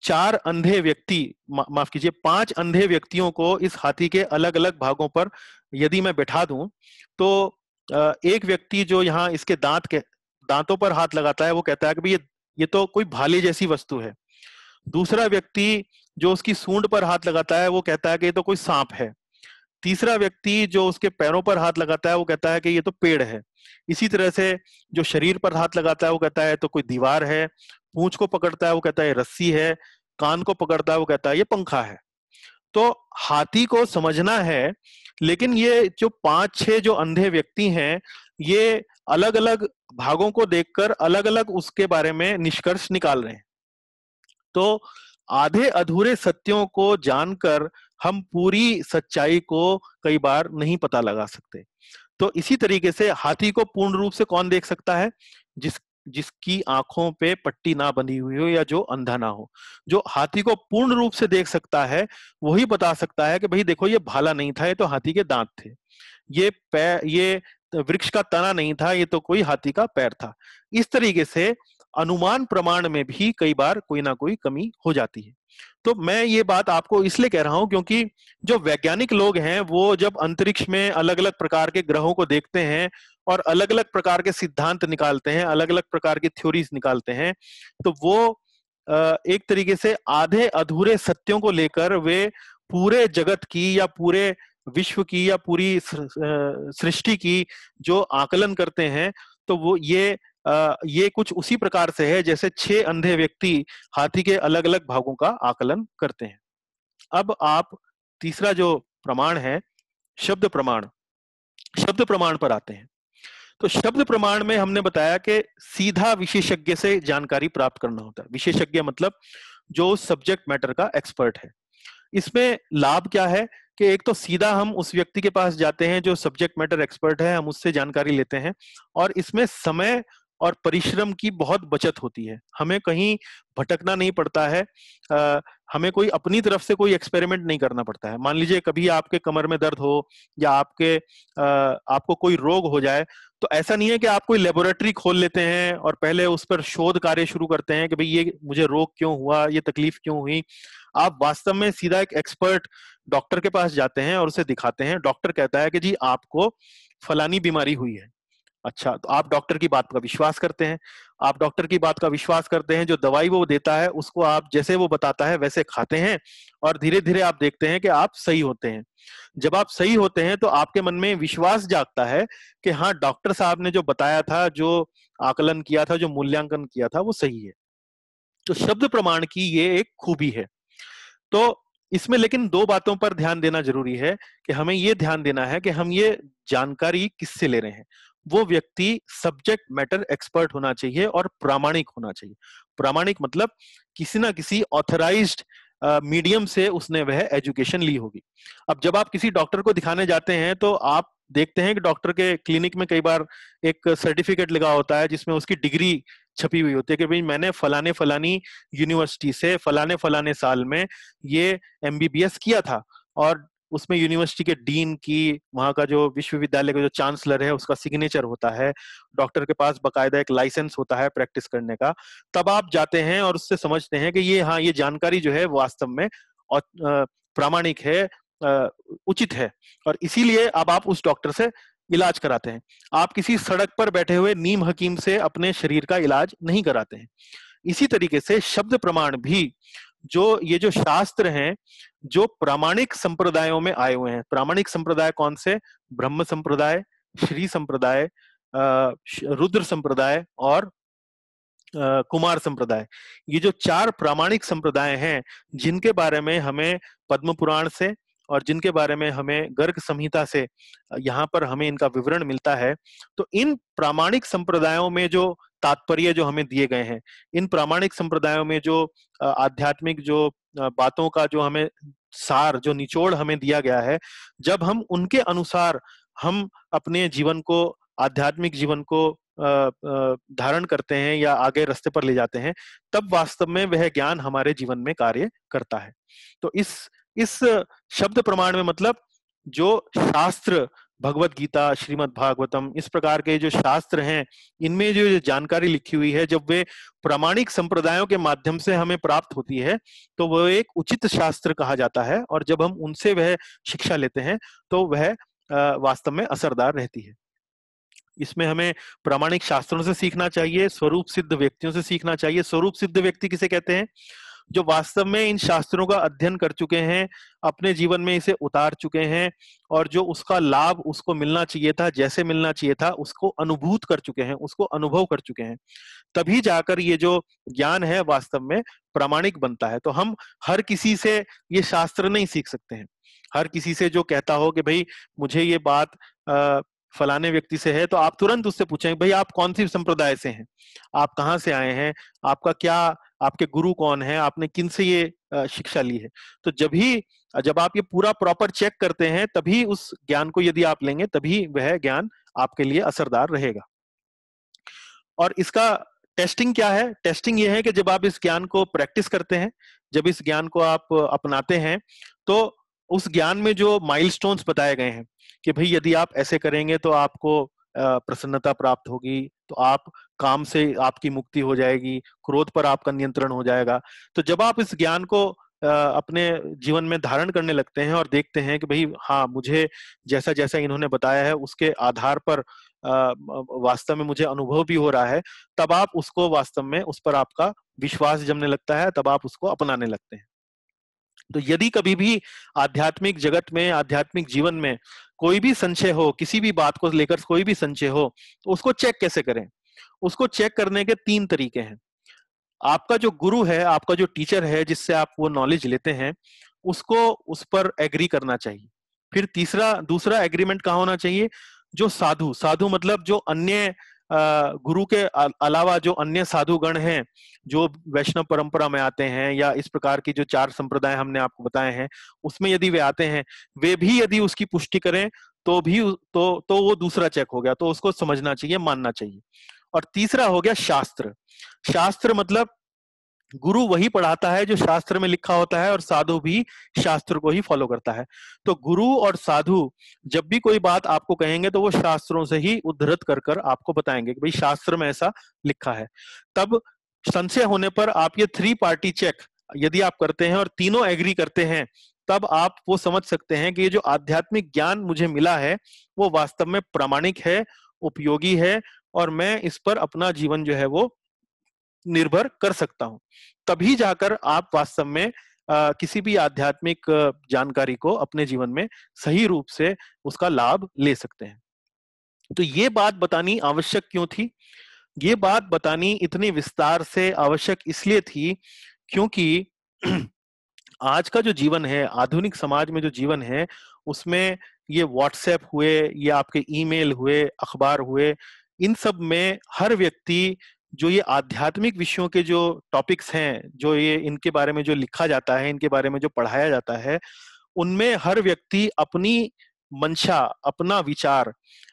चार अंधे व्यक्ति, माफ कीजिए, पांच अंधे व्यक्तियों को इस हाथी के अलग अलग भागों पर यदि मैं बैठा दूं, तो एक व्यक्ति जो यहाँ इसके दांतों पर हाथ लगाता है वो कहता है कि भाई ये तो कोई भाले जैसी वस्तु है। दूसरा व्यक्ति जो उसकी सूंड पर हाथ लगाता है वो कहता है कि ये तो कोई सांप है। तीसरा व्यक्ति जो उसके पैरों पर हाथ लगाता है वो कहता है कि ये तो पेड़ है। इसी तरह से जो शरीर पर हाथ लगाता है वो कहता है तो कोई दीवार है। पूंछ को पकड़ता है वो कहता है रस्सी है। कान को पकड़ता है वो कहता है ये पंखा है। तो हाथी को समझना है, लेकिन ये जो पांच छह जो अंधे व्यक्ति हैं, ये अलग अलग भागों को देखकर अलग अलग उसके बारे में निष्कर्ष निकाल रहे हैं। तो आधे अधूरे सत्यों को जानकर हम पूरी सच्चाई को कई बार नहीं पता लगा सकते। तो इसी तरीके से हाथी को पूर्ण रूप से कौन देख सकता है? जिसकी आंखों पे पट्टी ना बंधी हुई हो या जो अंधा ना हो। जो हाथी को पूर्ण रूप से देख सकता है वही बता सकता है कि भाई देखो ये भाला नहीं था, ये तो हाथी के दांत थे। ये वृक्ष का तना नहीं था, ये तो कोई हाथी का पैर था। इस तरीके से अनुमान प्रमाण में भी कई बार कोई ना कोई कमी हो जाती है। तो मैं ये बात आपको इसलिए कह रहा हूं क्योंकि जो वैज्ञानिक लोग हैं वो जब अंतरिक्ष में अलग अलग प्रकार के ग्रहों को देखते हैं और अलग अलग प्रकार के सिद्धांत निकालते हैं, अलग अलग प्रकार की थ्योरीज निकालते हैं, तो वो एक तरीके से आधे अधूरे सत्यों को लेकर वे पूरे जगत की या पूरे विश्व की या पूरी सृष्टि की जो आकलन करते हैं, तो वो ये कुछ उसी प्रकार से है जैसे छह अंधे व्यक्ति हाथी के अलग अलग भागों का आकलन करते हैं। अब आप तीसरा जो प्रमाण है, शब्द प्रमाण, शब्द प्रमाण पर आते हैं। तो शब्द प्रमाण में हमने बताया कि सीधा विशेषज्ञ से जानकारी प्राप्त करना होता है। विशेषज्ञ मतलब जो सब्जेक्ट मैटर का एक्सपर्ट है। इसमें लाभ क्या है कि एक तो सीधा हम उस व्यक्ति के पास जाते हैं जो सब्जेक्ट मैटर एक्सपर्ट है, हम उससे जानकारी लेते हैं, और इसमें समय और परिश्रम की बहुत बचत होती है। हमें कहीं भटकना नहीं पड़ता है, हमें कोई अपनी तरफ से कोई एक्सपेरिमेंट नहीं करना पड़ता है। मान लीजिए कभी आपके कमर में दर्द हो या आपको कोई रोग हो जाए, तो ऐसा नहीं है कि आप कोई लेबोरेटरी खोल लेते हैं और पहले उस पर शोध कार्य शुरू करते हैं कि भाई ये मुझे रोग क्यों हुआ, ये तकलीफ क्यों हुई। आप वास्तव में सीधा एक एक्सपर्ट डॉक्टर के पास जाते हैं और उसे दिखाते हैं। डॉक्टर कहता है कि जी आपको फलानी बीमारी हुई है। अच्छा, तो आप डॉक्टर की बात का विश्वास करते हैं। आप डॉक्टर की बात का विश्वास करते हैं, जो दवाई वो देता है उसको आप जैसे वो बताता है वैसे खाते हैं, और धीरे धीरे आप देखते हैं कि आप सही होते हैं। जब आप सही होते हैं तो आपके मन में विश्वास जागता है कि हाँ, डॉक्टर साहब ने जो बताया था, जो आकलन किया था, जो मूल्यांकन किया था, वो सही है। तो शब्द प्रमाण की ये एक खूबी है। तो इसमें लेकिन दो बातों पर ध्यान देना जरूरी है कि हमें ये ध्यान देना है कि हम ये जानकारी किससे ले रहे हैं। वो व्यक्ति सब्जेक्ट मैटर एक्सपर्ट होना चाहिए और प्रामाणिक होना चाहिए। प्रामाणिक मतलब किसी ना किसी ऑथराइज्ड मीडियम से उसने वह एजुकेशन ली होगी। अब जब आप किसी डॉक्टर को दिखाने जाते हैं तो आप देखते हैं कि डॉक्टर के क्लिनिक में कई बार एक सर्टिफिकेट लगा होता है जिसमें उसकी डिग्री छपी हुई होती है कि भाई मैंने फलाने फलानी यूनिवर्सिटी से फलाने फलाने साल में ये एमबीबीएस किया था, और उसमें यूनिवर्सिटी के डीन की, वहां का जो विश्वविद्यालय का जो चांसलर है उसका सिग्नेचर होता है। डॉक्टर के पास बकायदा एक लाइसेंस होता है प्रैक्टिस करने का। तब आप जाते हैं और उससे समझते हैं कि ये, हाँ, ये जानकारी जो है वास्तव में प्रामाणिक है, उचित है, और इसीलिए अब आप उस डॉक्टर से इलाज कराते हैं। आप किसी सड़क पर बैठे हुए नीम हकीम से अपने शरीर का इलाज नहीं कराते हैं। इसी तरीके से शब्द प्रमाण भी जो ये जो शास्त्र हैं जो प्रामाणिक संप्रदायों में आए हुए हैं। प्रामाणिक संप्रदाय कौन से? ब्रह्म संप्रदाय, श्री संप्रदाय, रुद्र संप्रदाय और कुमार संप्रदाय। ये जो 4 प्रामाणिक संप्रदाय हैं जिनके बारे में हमें पद्म पुराण से और जिनके बारे में हमें गर्ग संहिता से यहाँ पर हमें इनका विवरण मिलता है। तो इन प्रामाणिक संप्रदायों में जो तात्पर्य जो हमें दिए गए हैं, इन प्रामाणिक संप्रदायों में जो आध्यात्मिक जो बातों का जो हमें सार, जो निचोड़ हमें दिया गया है, जब हम उनके अनुसार हम अपने जीवन को, आध्यात्मिक जीवन को धारण करते हैं या आगे रास्ते पर ले जाते हैं, तब वास्तव में वह ज्ञान हमारे जीवन में कार्य करता है। तो इस शब्द प्रमाण में मतलब जो शास्त्र, भगवत गीता, श्रीमद् भागवतम, इस प्रकार के जो शास्त्र हैं, इनमें जो जानकारी लिखी हुई है, जब वे प्रामाणिक संप्रदायों के माध्यम से हमें प्राप्त होती है तो वह एक उचित शास्त्र कहा जाता है, और जब हम उनसे वह शिक्षा लेते हैं तो वह वास्तव में असरदार रहती है। इसमें हमें प्रामाणिक शास्त्रों से सीखना चाहिए, स्वरूप सिद्ध व्यक्तियों से सीखना चाहिए। स्वरूप सिद्ध व्यक्ति किसे कहते हैं? जो वास्तव में इन शास्त्रों का अध्ययन कर चुके हैं, अपने जीवन में इसे उतार चुके हैं, और जो उसका लाभ उसको मिलना चाहिए था, जैसे मिलना चाहिए था, उसको अनुभूत कर चुके हैं, उसको अनुभव कर चुके हैं। तभी जाकर ये जो ज्ञान है वास्तव में प्रामाणिक बनता है। तो हम हर किसी से ये शास्त्र नहीं सीख सकते हैं। हर किसी से जो कहता हो कि भाई मुझे ये बात फलाने व्यक्ति से है, तो आप तुरंत उससे पूछें भाई आप कौन सी संप्रदाय से हैं, आप कहाँ से आए हैं, आपका क्या, आपके गुरु कौन है, आपने किन से ये शिक्षा ली है। तो जब आप ये पूरा प्रॉपर चेक करते हैं, तभी उस ज्ञान को यदि आप लेंगे, तभी वह ज्ञान आपके लिए असरदार रहेगा। और इसका टेस्टिंग क्या है? टेस्टिंग ये है कि जब आप इस ज्ञान को प्रैक्टिस करते हैं, जब इस ज्ञान को आप अपनाते हैं, तो उस ज्ञान में जो माइलस्टोन्स बताए गए हैं कि भाई यदि आप ऐसे करेंगे तो आपको प्रसन्नता प्राप्त होगी, तो आप काम से आपकी मुक्ति हो जाएगी, क्रोध पर आपका नियंत्रण हो जाएगा। तो जब आप इस ज्ञान को अपने जीवन में धारण करने लगते हैं और देखते हैं कि भाई हाँ, मुझे जैसा जैसा इन्होंने बताया है उसके आधार पर वास्तव में मुझे अनुभव भी हो रहा है, तब आप उसको वास्तव में उस पर आपका विश्वास जमने लगता है, तब आप उसको अपनाने लगते हैं। तो यदि कभी भी आध्यात्मिक जगत में, आध्यात्मिक जीवन में कोई भी संशय हो, किसी भी बात को लेकर कोई भी संशय हो, तो उसको चेक कैसे करें? उसको चेक करने के 3 तरीके हैं। आपका जो गुरु है, आपका जो टीचर है, जिससे आप वो नॉलेज लेते हैं, उसको उस पर एग्री करना चाहिए। फिर दूसरा एग्रीमेंट कहाँ होना चाहिए? जो साधु मतलब जो अन्य गुरु के अलावा जो अन्य साधु गण हैं, जो वैष्णव परंपरा में आते हैं, या इस प्रकार की जो 4 संप्रदाय हमने आपको बताए हैं, उसमें यदि वे आते हैं, वे भी यदि उसकी पुष्टि करें, तो वो दूसरा चेक हो गया, तो उसको समझना चाहिए, मानना चाहिए। और तीसरा हो गया शास्त्र। शास्त्र मतलब गुरु वही पढ़ाता है जो शास्त्र में लिखा होता है, और साधु भी शास्त्र को ही फॉलो करता है। तो गुरु और साधु जब भी कोई बात आपको कहेंगे, तो वो शास्त्रों से ही उद्धृत कर कर आपको बताएंगे कि भाई शास्त्र में ऐसा लिखा है। तब संशय होने पर आप ये 3 पार्टी चेक यदि आप करते हैं और तीनों एग्री करते हैं, तब आप वो समझ सकते हैं कि ये जो आध्यात्मिक ज्ञान मुझे मिला है वो वास्तव में प्रामाणिक है, उपयोगी है, और मैं इस पर अपना जीवन जो है वो निर्भर कर सकता हूं। तभी जाकर आप वास्तव में किसी भी आध्यात्मिक जानकारी को अपने जीवन में सही रूप से उसका लाभ ले सकते हैं। तो ये बात बतानी आवश्यक क्यों थी? ये बात बतानी इतनी विस्तार से आवश्यक इसलिए थी क्योंकि आज का जो जीवन है, आधुनिक समाज में जो जीवन है, उसमें ये व्हाट्सएप हुए, ये आपके ईमेल हुए, अखबार हुए, इन सब में हर व्यक्ति जो ये आध्यात्मिक विषयों के जो टॉपिक्स हैं, जो ये इनके बारे में जो लिखा जाता है, इनके बारे में जो पढ़ाया जाता है, उनमें हर व्यक्ति अपनी मंशा, अपना विचार,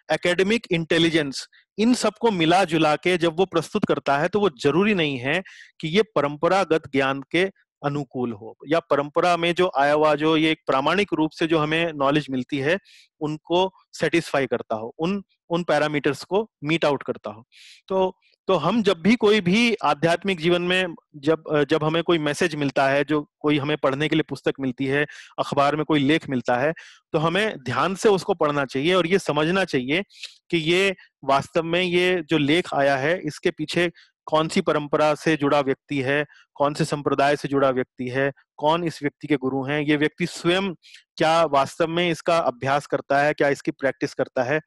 एकेडमिक इंटेलिजेंस, इन सबको मिला जुला के जब वो प्रस्तुत करता है, तो वो जरूरी नहीं है कि ये परंपरागत ज्ञान के अनुकूल हो, या परंपरा में जो आया हुआ जो ये एक प्रामाणिक रूप से जो हमें नॉलेज मिलती है उनको सेटिस्फाई करता हो, उन पैरामीटर्स को मीट आउट करता हो। तो हम जब भी कोई भी आध्यात्मिक जीवन में जब हमें कोई मैसेज मिलता है, जो कोई हमें पढ़ने के लिए पुस्तक मिलती है, अखबार में कोई लेख मिलता है, तो हमें ध्यान से उसको पढ़ना चाहिए और ये समझना चाहिए कि ये वास्तव में ये जो लेख आया है, इसके पीछे कौन सी परंपरा से जुड़ा व्यक्ति है, कौन से संप्रदाय से जुड़ा व्यक्ति है, कौन इस व्यक्ति के गुरु हैं, ये व्यक्ति स्वयं क्या वास्तव में इसका अभ्यास करता है, क्या इसकी प्रैक्टिस करता है।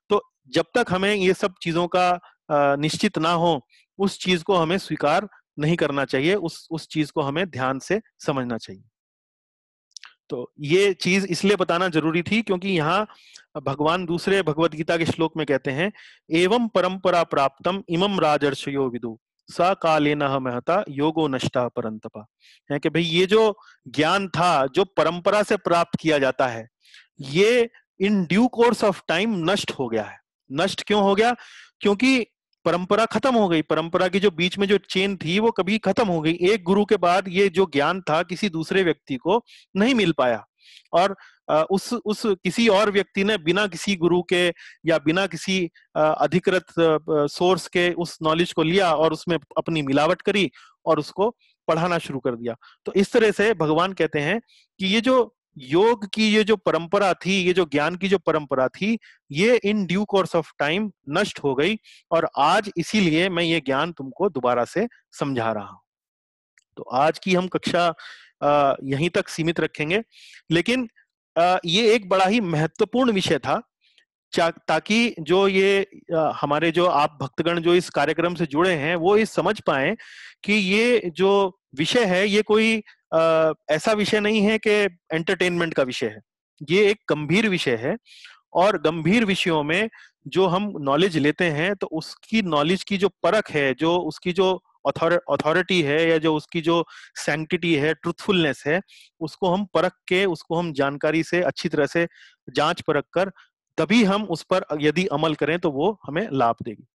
तो जब तक हमें ये सब चीजों का निश्चित ना हो, उस चीज को हमें स्वीकार नहीं करना चाहिए, उस चीज को हमें ध्यान से समझना चाहिए। तो ये चीज इसलिए बताना जरूरी थी क्योंकि यहाँ भगवान दूसरे भगवत गीता के श्लोक में कहते हैं, एवं परंपरा प्राप्तम इमम राजर्षयो विदु सा कालेन महता योगो नष्टा परंतपा। है कि भाई ये जो ज्ञान था जो परंपरा से प्राप्त किया जाता है, ये in due course of time नष्ट हो गया है। नष्ट क्यों हो गया? क्योंकि परंपरा खत्म हो गई। परंपरा की जो बीच में जो चेन थी वो कभी खत्म हो गई। एक गुरु के बाद ये जो ज्ञान था किसी दूसरे व्यक्ति को नहीं मिल पाया, और उस किसी और व्यक्ति ने बिना किसी गुरु के या बिना किसी अधिकृत सोर्स के उस नॉलेज को लिया और उसमें अपनी मिलावट करी और उसको पढ़ाना शुरू कर दिया। तो इस तरह से भगवान कहते हैं कि ये जो योग की ये जो परंपरा थी, ये जो ज्ञान की जो परंपरा थी, ये in due course of time नष्ट हो गई, और आज इसीलिए मैं ये ज्ञान तुमको दोबारा से समझा रहा हूं। तो आज की हम कक्षा यहीं तक सीमित रखेंगे, लेकिन ये एक बड़ा ही महत्वपूर्ण विषय था ताकि जो ये हमारे जो आप भक्तगण जो इस कार्यक्रम से जुड़े हैं वो ये समझ पाए कि ये जो विषय है ये कोई ऐसा विषय नहीं है कि एंटरटेनमेंट का विषय है। ये एक गंभीर विषय है, और गंभीर विषयों में जो हम नॉलेज लेते हैं तो उसकी नॉलेज की जो परख है, जो उसकी जो अथॉरिटी है, या जो उसकी जो सैंक्टिटी है, ट्रुथफुलनेस है, उसको हम परख के, उसको हम जानकारी से अच्छी तरह से जांच परख कर तभी हम उस पर यदि अमल करें तो वो हमें लाभ देगी।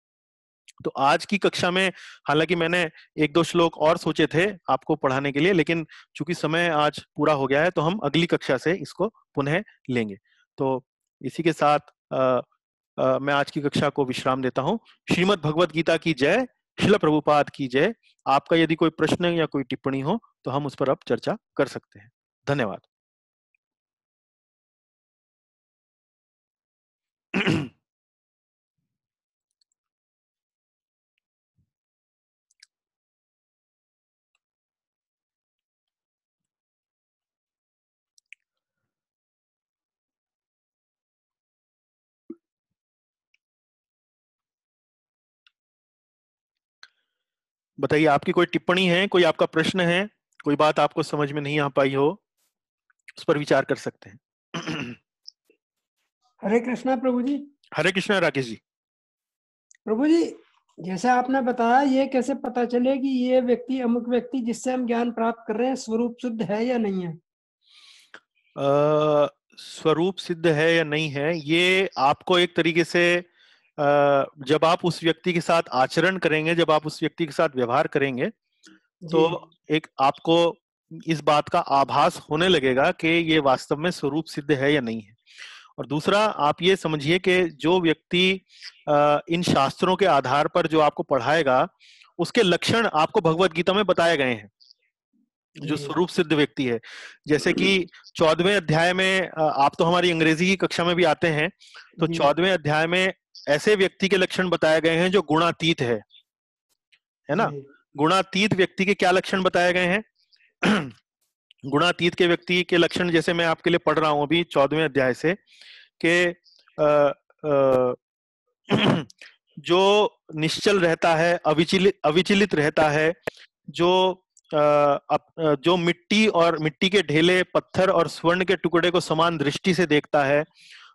तो आज की कक्षा में हालांकि मैंने एक दो श्लोक और सोचे थे आपको पढ़ाने के लिए, लेकिन चूंकि समय आज पूरा हो गया है तो हम अगली कक्षा से इसको पुनः लेंगे। तो इसी के साथ मैं आज की कक्षा को विश्राम देता हूं। श्रीमद् भगवत गीता की जय, श्रील प्रभुपाद की जय। आपका यदि कोई प्रश्न या कोई टिप्पणी हो तो हम उस पर अब चर्चा कर सकते हैं। धन्यवाद। बताइए, आपकी कोई टिप्पणी है, कोई आपका प्रश्न है, कोई बात आपको समझ में नहीं आ पाई हो, उस पर विचार कर सकते हैं। हरे कृष्णा प्रभु जी। हरे कृष्णा राकेश जी। प्रभु जी, जैसे आपने बताया, ये कैसे पता चले कि ये व्यक्ति, अमुक व्यक्ति जिससे हम ज्ञान प्राप्त कर रहे हैं, स्वरूप शुद्ध है या नहीं है? स्वरूप सिद्ध है या नहीं है, ये आपको एक तरीके से जब आप उस व्यक्ति के साथ आचरण करेंगे, जब आप उस व्यक्ति के साथ व्यवहार करेंगे, तो एक आपको इस बात का आभास होने लगेगा कि ये वास्तव में स्वरूप सिद्ध है या नहीं है। और दूसरा, आप ये समझिए कि जो व्यक्ति इन शास्त्रों के आधार पर जो आपको पढ़ाएगा, उसके लक्षण आपको भगवत गीता में बताए गए हैं, जो स्वरूप सिद्ध व्यक्ति है। जैसे कि 14वें अध्याय में, आप तो हमारी अंग्रेजी की कक्षा में भी आते हैं, तो 14वें अध्याय में ऐसे व्यक्ति के लक्षण बताए गए हैं जो गुणातीत है ना। गुणातीत व्यक्ति के क्या लक्षण बताए गए हैं? गुणातीत के व्यक्ति के लक्षण, जैसे मैं आपके लिए पढ़ रहा हूं अभी 14वें अध्याय से, कि जो निश्चल रहता है, अविचलित रहता है, जो मिट्टी और मिट्टी के ढेले, पत्थर और स्वर्ण के टुकड़े को समान दृष्टि से देखता है,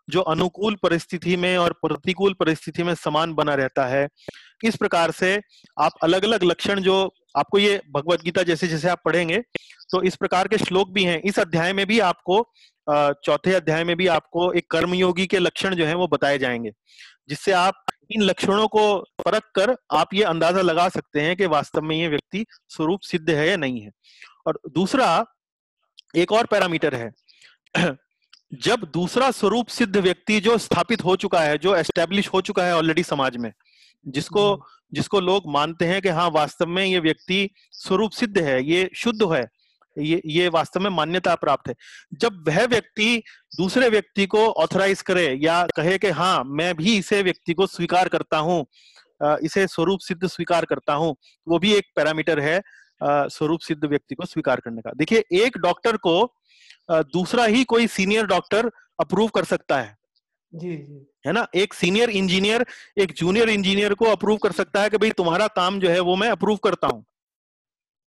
जो अनुकूल परिस्थिति में और प्रतिकूल परिस्थिति में समान बना रहता है। इस प्रकार से आप अलग अलग लक्षण, जो आपको ये भगवत गीता जैसे जैसे आप पढ़ेंगे तो इस प्रकार के श्लोक भी हैं। इस अध्याय में भी आपको, चौथे अध्याय में भी आपको एक कर्मयोगी के लक्षण जो हैं वो बताए जाएंगे, जिससे आप इन लक्षणों को परख कर आप ये अंदाजा लगा सकते हैं कि वास्तव में ये व्यक्ति स्वरूप सिद्ध है या नहीं है। और दूसरा, एक और पैरामीटर है, जब दूसरा स्वरूप सिद्ध व्यक्ति जो स्थापित हो चुका है, जो एस्टेब्लिश हो चुका है ऑलरेडी समाज में, जिसको लोग मानते हैं कि हाँ वास्तव में ये व्यक्ति स्वरूप सिद्ध है, ये शुद्ध है, ये वास्तव में मान्यता प्राप्त है, जब वह व्यक्ति दूसरे व्यक्ति को ऑथराइज करे या कहे कि हाँ मैं भी इसे व्यक्ति को स्वीकार करता हूं, इसे स्वरूप सिद्ध स्वीकार करता हूं, वो भी एक पैरामीटर है स्वरूप सिद्ध व्यक्ति को स्वीकार करने का। देखिए, एक डॉक्टर को दूसरा ही कोई सीनियर डॉक्टर अप्रूव कर सकता है, जी जी है ना। एक सीनियर इंजीनियर एक जूनियर इंजीनियर को अप्रूव कर सकता है कि भाई तुम्हारा काम जो है वो मैं अप्रूव करता हूं,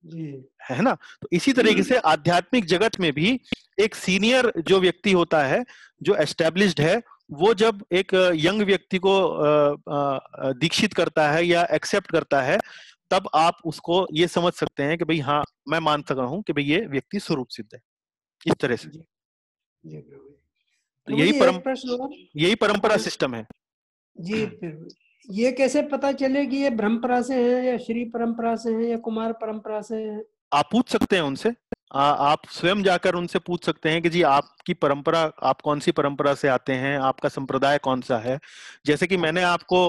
जी है ना। तो इसी तरीके से आध्यात्मिक जगत में भी एक सीनियर जो व्यक्ति होता है, जो एस्टेब्लिश्ड है, वो जब एक यंग व्यक्ति को दीक्षित करता है या एक्सेप्ट करता है, तब आप उसको ये समझ सकते हैं कि भाई हाँ, मैं मान सका हूं कि भाई ये व्यक्ति स्वरूप सिद्ध है, इस तरह से। जी जी प्रभु जी। तो प्रभु जी एक प्रश्न और। यही परंपरा सिस्टम है। जी प्रभु, ये कैसे पता चले कि ये ब्रह्मपरा से हैं या श्री परंपरा से हैं या कुमार परंपरा से हैं? आप पूछ सकते हैं उनसे, आप स्वयं जाकर उनसे पूछ सकते हैं कि जी आपकी परंपरा, आप कौन सी परंपरा से आते हैं, आपका संप्रदाय कौन सा है। जैसे कि मैंने आपको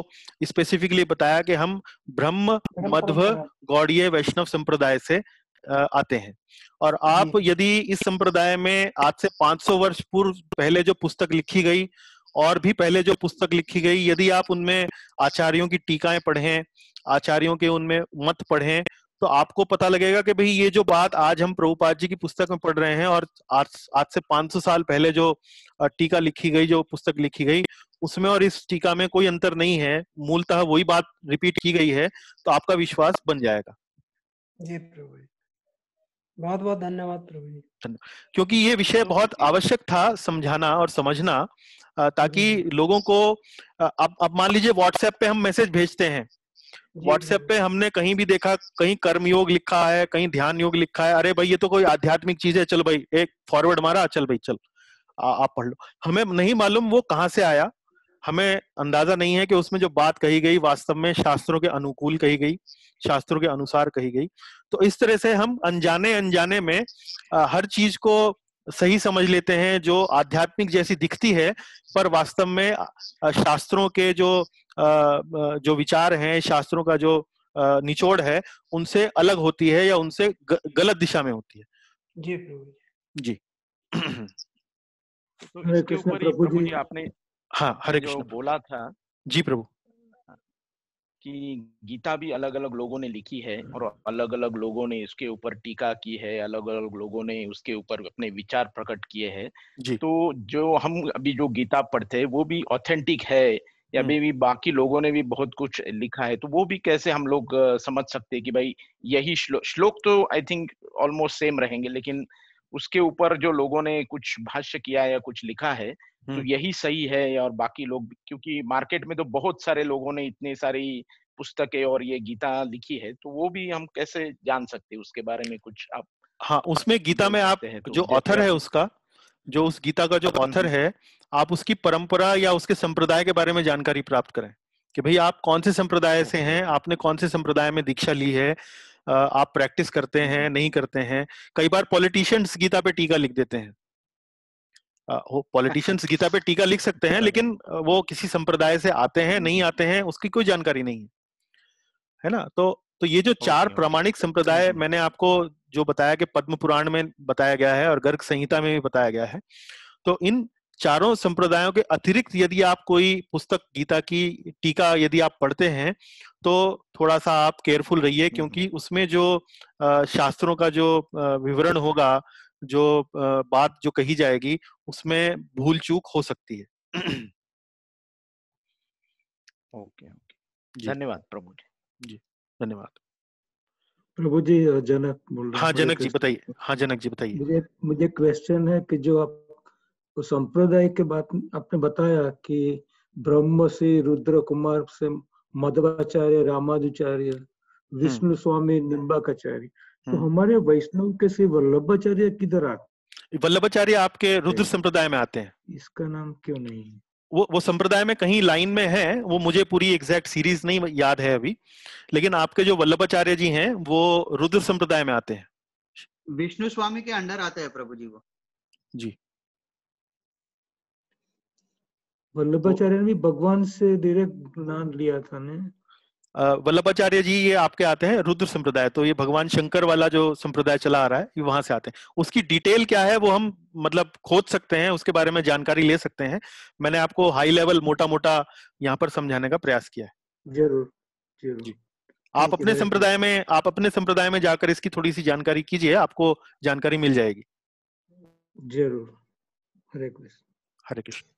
स्पेसिफिकली बताया कि हम ब्रह्म ब्रह्म मध्व परंपरा। गौड़ीय वैष्णव संप्रदाय से आते हैं। और आप जी यदि इस संप्रदाय में आज से 500 वर्ष पूर्व पहले जो पुस्तक लिखी गई और भी पहले जो पुस्तक लिखी गई, यदि आप उनमें आचार्यों की टीकाएं पढ़ें, आचार्यों के उनमें मत पढ़ें, तो आपको पता लगेगा कि भाई ये जो बात आज हम प्रभुपाद जी की पुस्तक में पढ़ रहे हैं और आज से 500 साल पहले जो टीका लिखी गई, जो पुस्तक लिखी गई, उसमें और इस टीका में कोई अंतर नहीं है, मूलतः वही बात रिपीट की गई है। तो आपका विश्वास बन जाएगा। जी प्रभु जी, बहुत बहुत धन्यवाद प्रभु जी। क्योंकि ये विषय बहुत आवश्यक था समझाना और समझना, ताकि जी लोगों को अब मान लीजिए व्हाट्सएप पे हम मैसेज भेजते हैं, जी व्हाट्सएप पे हमने कहीं भी देखा, कहीं कर्म योग लिखा है, कहीं ध्यान योग लिखा है, अरे भाई ये तो कोई आध्यात्मिक चीज है, चल भाई एक फॉरवर्ड मारा, चल भाई चल आप पढ़ लो। हमें नहीं मालूम वो कहाँ से आया, हमें अंदाजा नहीं है कि उसमें जो बात कही गई वास्तव में शास्त्रों के अनुकूल कही गई, शास्त्रों के अनुसार कही गई। तो इस तरह से हम अनजाने अनजाने में हर चीज को सही समझ लेते हैं जो आध्यात्मिक जैसी दिखती है, पर वास्तव में शास्त्रों के जो विचार हैं, शास्त्रों का जो निचोड़ है, उनसे अलग होती है या उनसे गलत दिशा में होती है। जी प्रभु जी। तो हरे इसके कृष्ण ऊपर ही प्रभु प्रभु जी। जी आपने हाँ, हरे जो कृष्ण। बोला था जी प्रभु। कि गीता भी अलग अलग लोगों ने लिखी है और अलग अलग लोगों ने इसके ऊपर टीका की है, अलग अलग लोगों ने उसके ऊपर अपने विचार प्रकट किए हैं। जी। तो जो हम अभी जो गीता पढ़ते हैं वो भी ऑथेंटिक है या अभी भी बाकी लोगों ने भी बहुत कुछ लिखा है, तो वो भी कैसे हम लोग समझ सकते हैं कि भाई यही श्लोक तो आई थिंक ऑलमोस्ट सेम रहेंगे, लेकिन उसके ऊपर जो लोगों ने कुछ भाष्य किया या कुछ लिखा है तो यही सही है, और बाकी लोग, क्योंकि मार्केट में तो बहुत सारे लोगों ने इतनी सारी पुस्तकें और ये गीता लिखी है, तो वो भी हम कैसे जान सकते हैं उसके बारे में कुछ आप हाँ, उसमें गीता बोल में आप सकते हैं? तो जो जैसे ऑथर है उसका, जो उस गीता का जो ऑथर है, आप उसकी परंपरा या उसके संप्रदाय के बारे में जानकारी प्राप्त करें कि भाई आप कौन से संप्रदाय से हैं, आपने कौन से संप्रदाय में दीक्षा ली है, आप प्रैक्टिस करते हैं नहीं करते हैं। कई बार पॉलिटिशियंस गीता पे टीका लिख देते हैं, पॉलिटिशियंस गीता पे टीका लिख सकते हैं, लेकिन वो किसी संप्रदाय से आते हैं नहीं आते हैं उसकी कोई जानकारी नहीं है ना। तो ये जो चार प्रामाणिक संप्रदाय मैंने आपको जो बताया कि पद्म पुराण में बताया गया है और गर्ग संहिता में भी बताया गया है, तो इन चारों संप्रदायों के अतिरिक्त यदि आप कोई पुस्तक गीता की टीका यदि आप पढ़ते हैं, तो थोड़ा सा आप केयरफुल रहिए, क्योंकि उसमें जो शास्त्रों का जो विवरण होगा, जो बात जो कही जाएगी, उसमें भूल चूक हो सकती है। ओके ओके, जी धन्यवाद प्रभु जी। जी, धन्यवाद। प्रभु जी, जनक बोल रहा हाँ हूँ। हरे जनक जी कृष्ण। बताइए। हाँ जनक जी बताइए। मुझे मुझे क्वेश्चन है कि जो आप उस संप्रदाय के बात आपने बताया कि ब्रह्म से रुद्र कुमार से मध्वाचार्य, रामानुजाचार्य, विष्णु स्वामी, निम्बाकाचार्य, तो हमारे वैष्णव के से वल्लभाचार्य किधर आते? वल्लभाचार्य आपके रुद्र संप्रदाय में आते हैं। इसका नाम क्यों नहीं है? वो संप्रदाय में कहीं लाइन में है, वो मुझे पूरी एग्जैक्ट सीरीज नहीं याद है अभी, लेकिन आपके जो वल्लभाचार्य जी हैं वो रुद्र संप्रदाय में आते हैं। विष्णु स्वामी के अंडर आते हैं प्रभु जी वो। जी। वल्लभाचार्य ने भी भगवान से डायरेक्ट नाम लिया था ने। वल्लभाचार्य जी ये आपके आते हैं रुद्र संप्रदाय, तो ये भगवान शंकर वाला जो संप्रदाय चला आ रहा है ये वहां से आते हैं। उसकी डिटेल क्या है वो हम मतलब खोज सकते हैं, उसके बारे में जानकारी ले सकते हैं। मैंने आपको हाई लेवल मोटा मोटा यहाँ पर समझाने का प्रयास किया है। जरूर। जरूर। जी। आप अपने संप्रदाय में जाकर इसकी थोड़ी सी जानकारी कीजिए, आपको जानकारी मिल जाएगी। जरूर। हरे कृष्ण। हरे कृष्ण।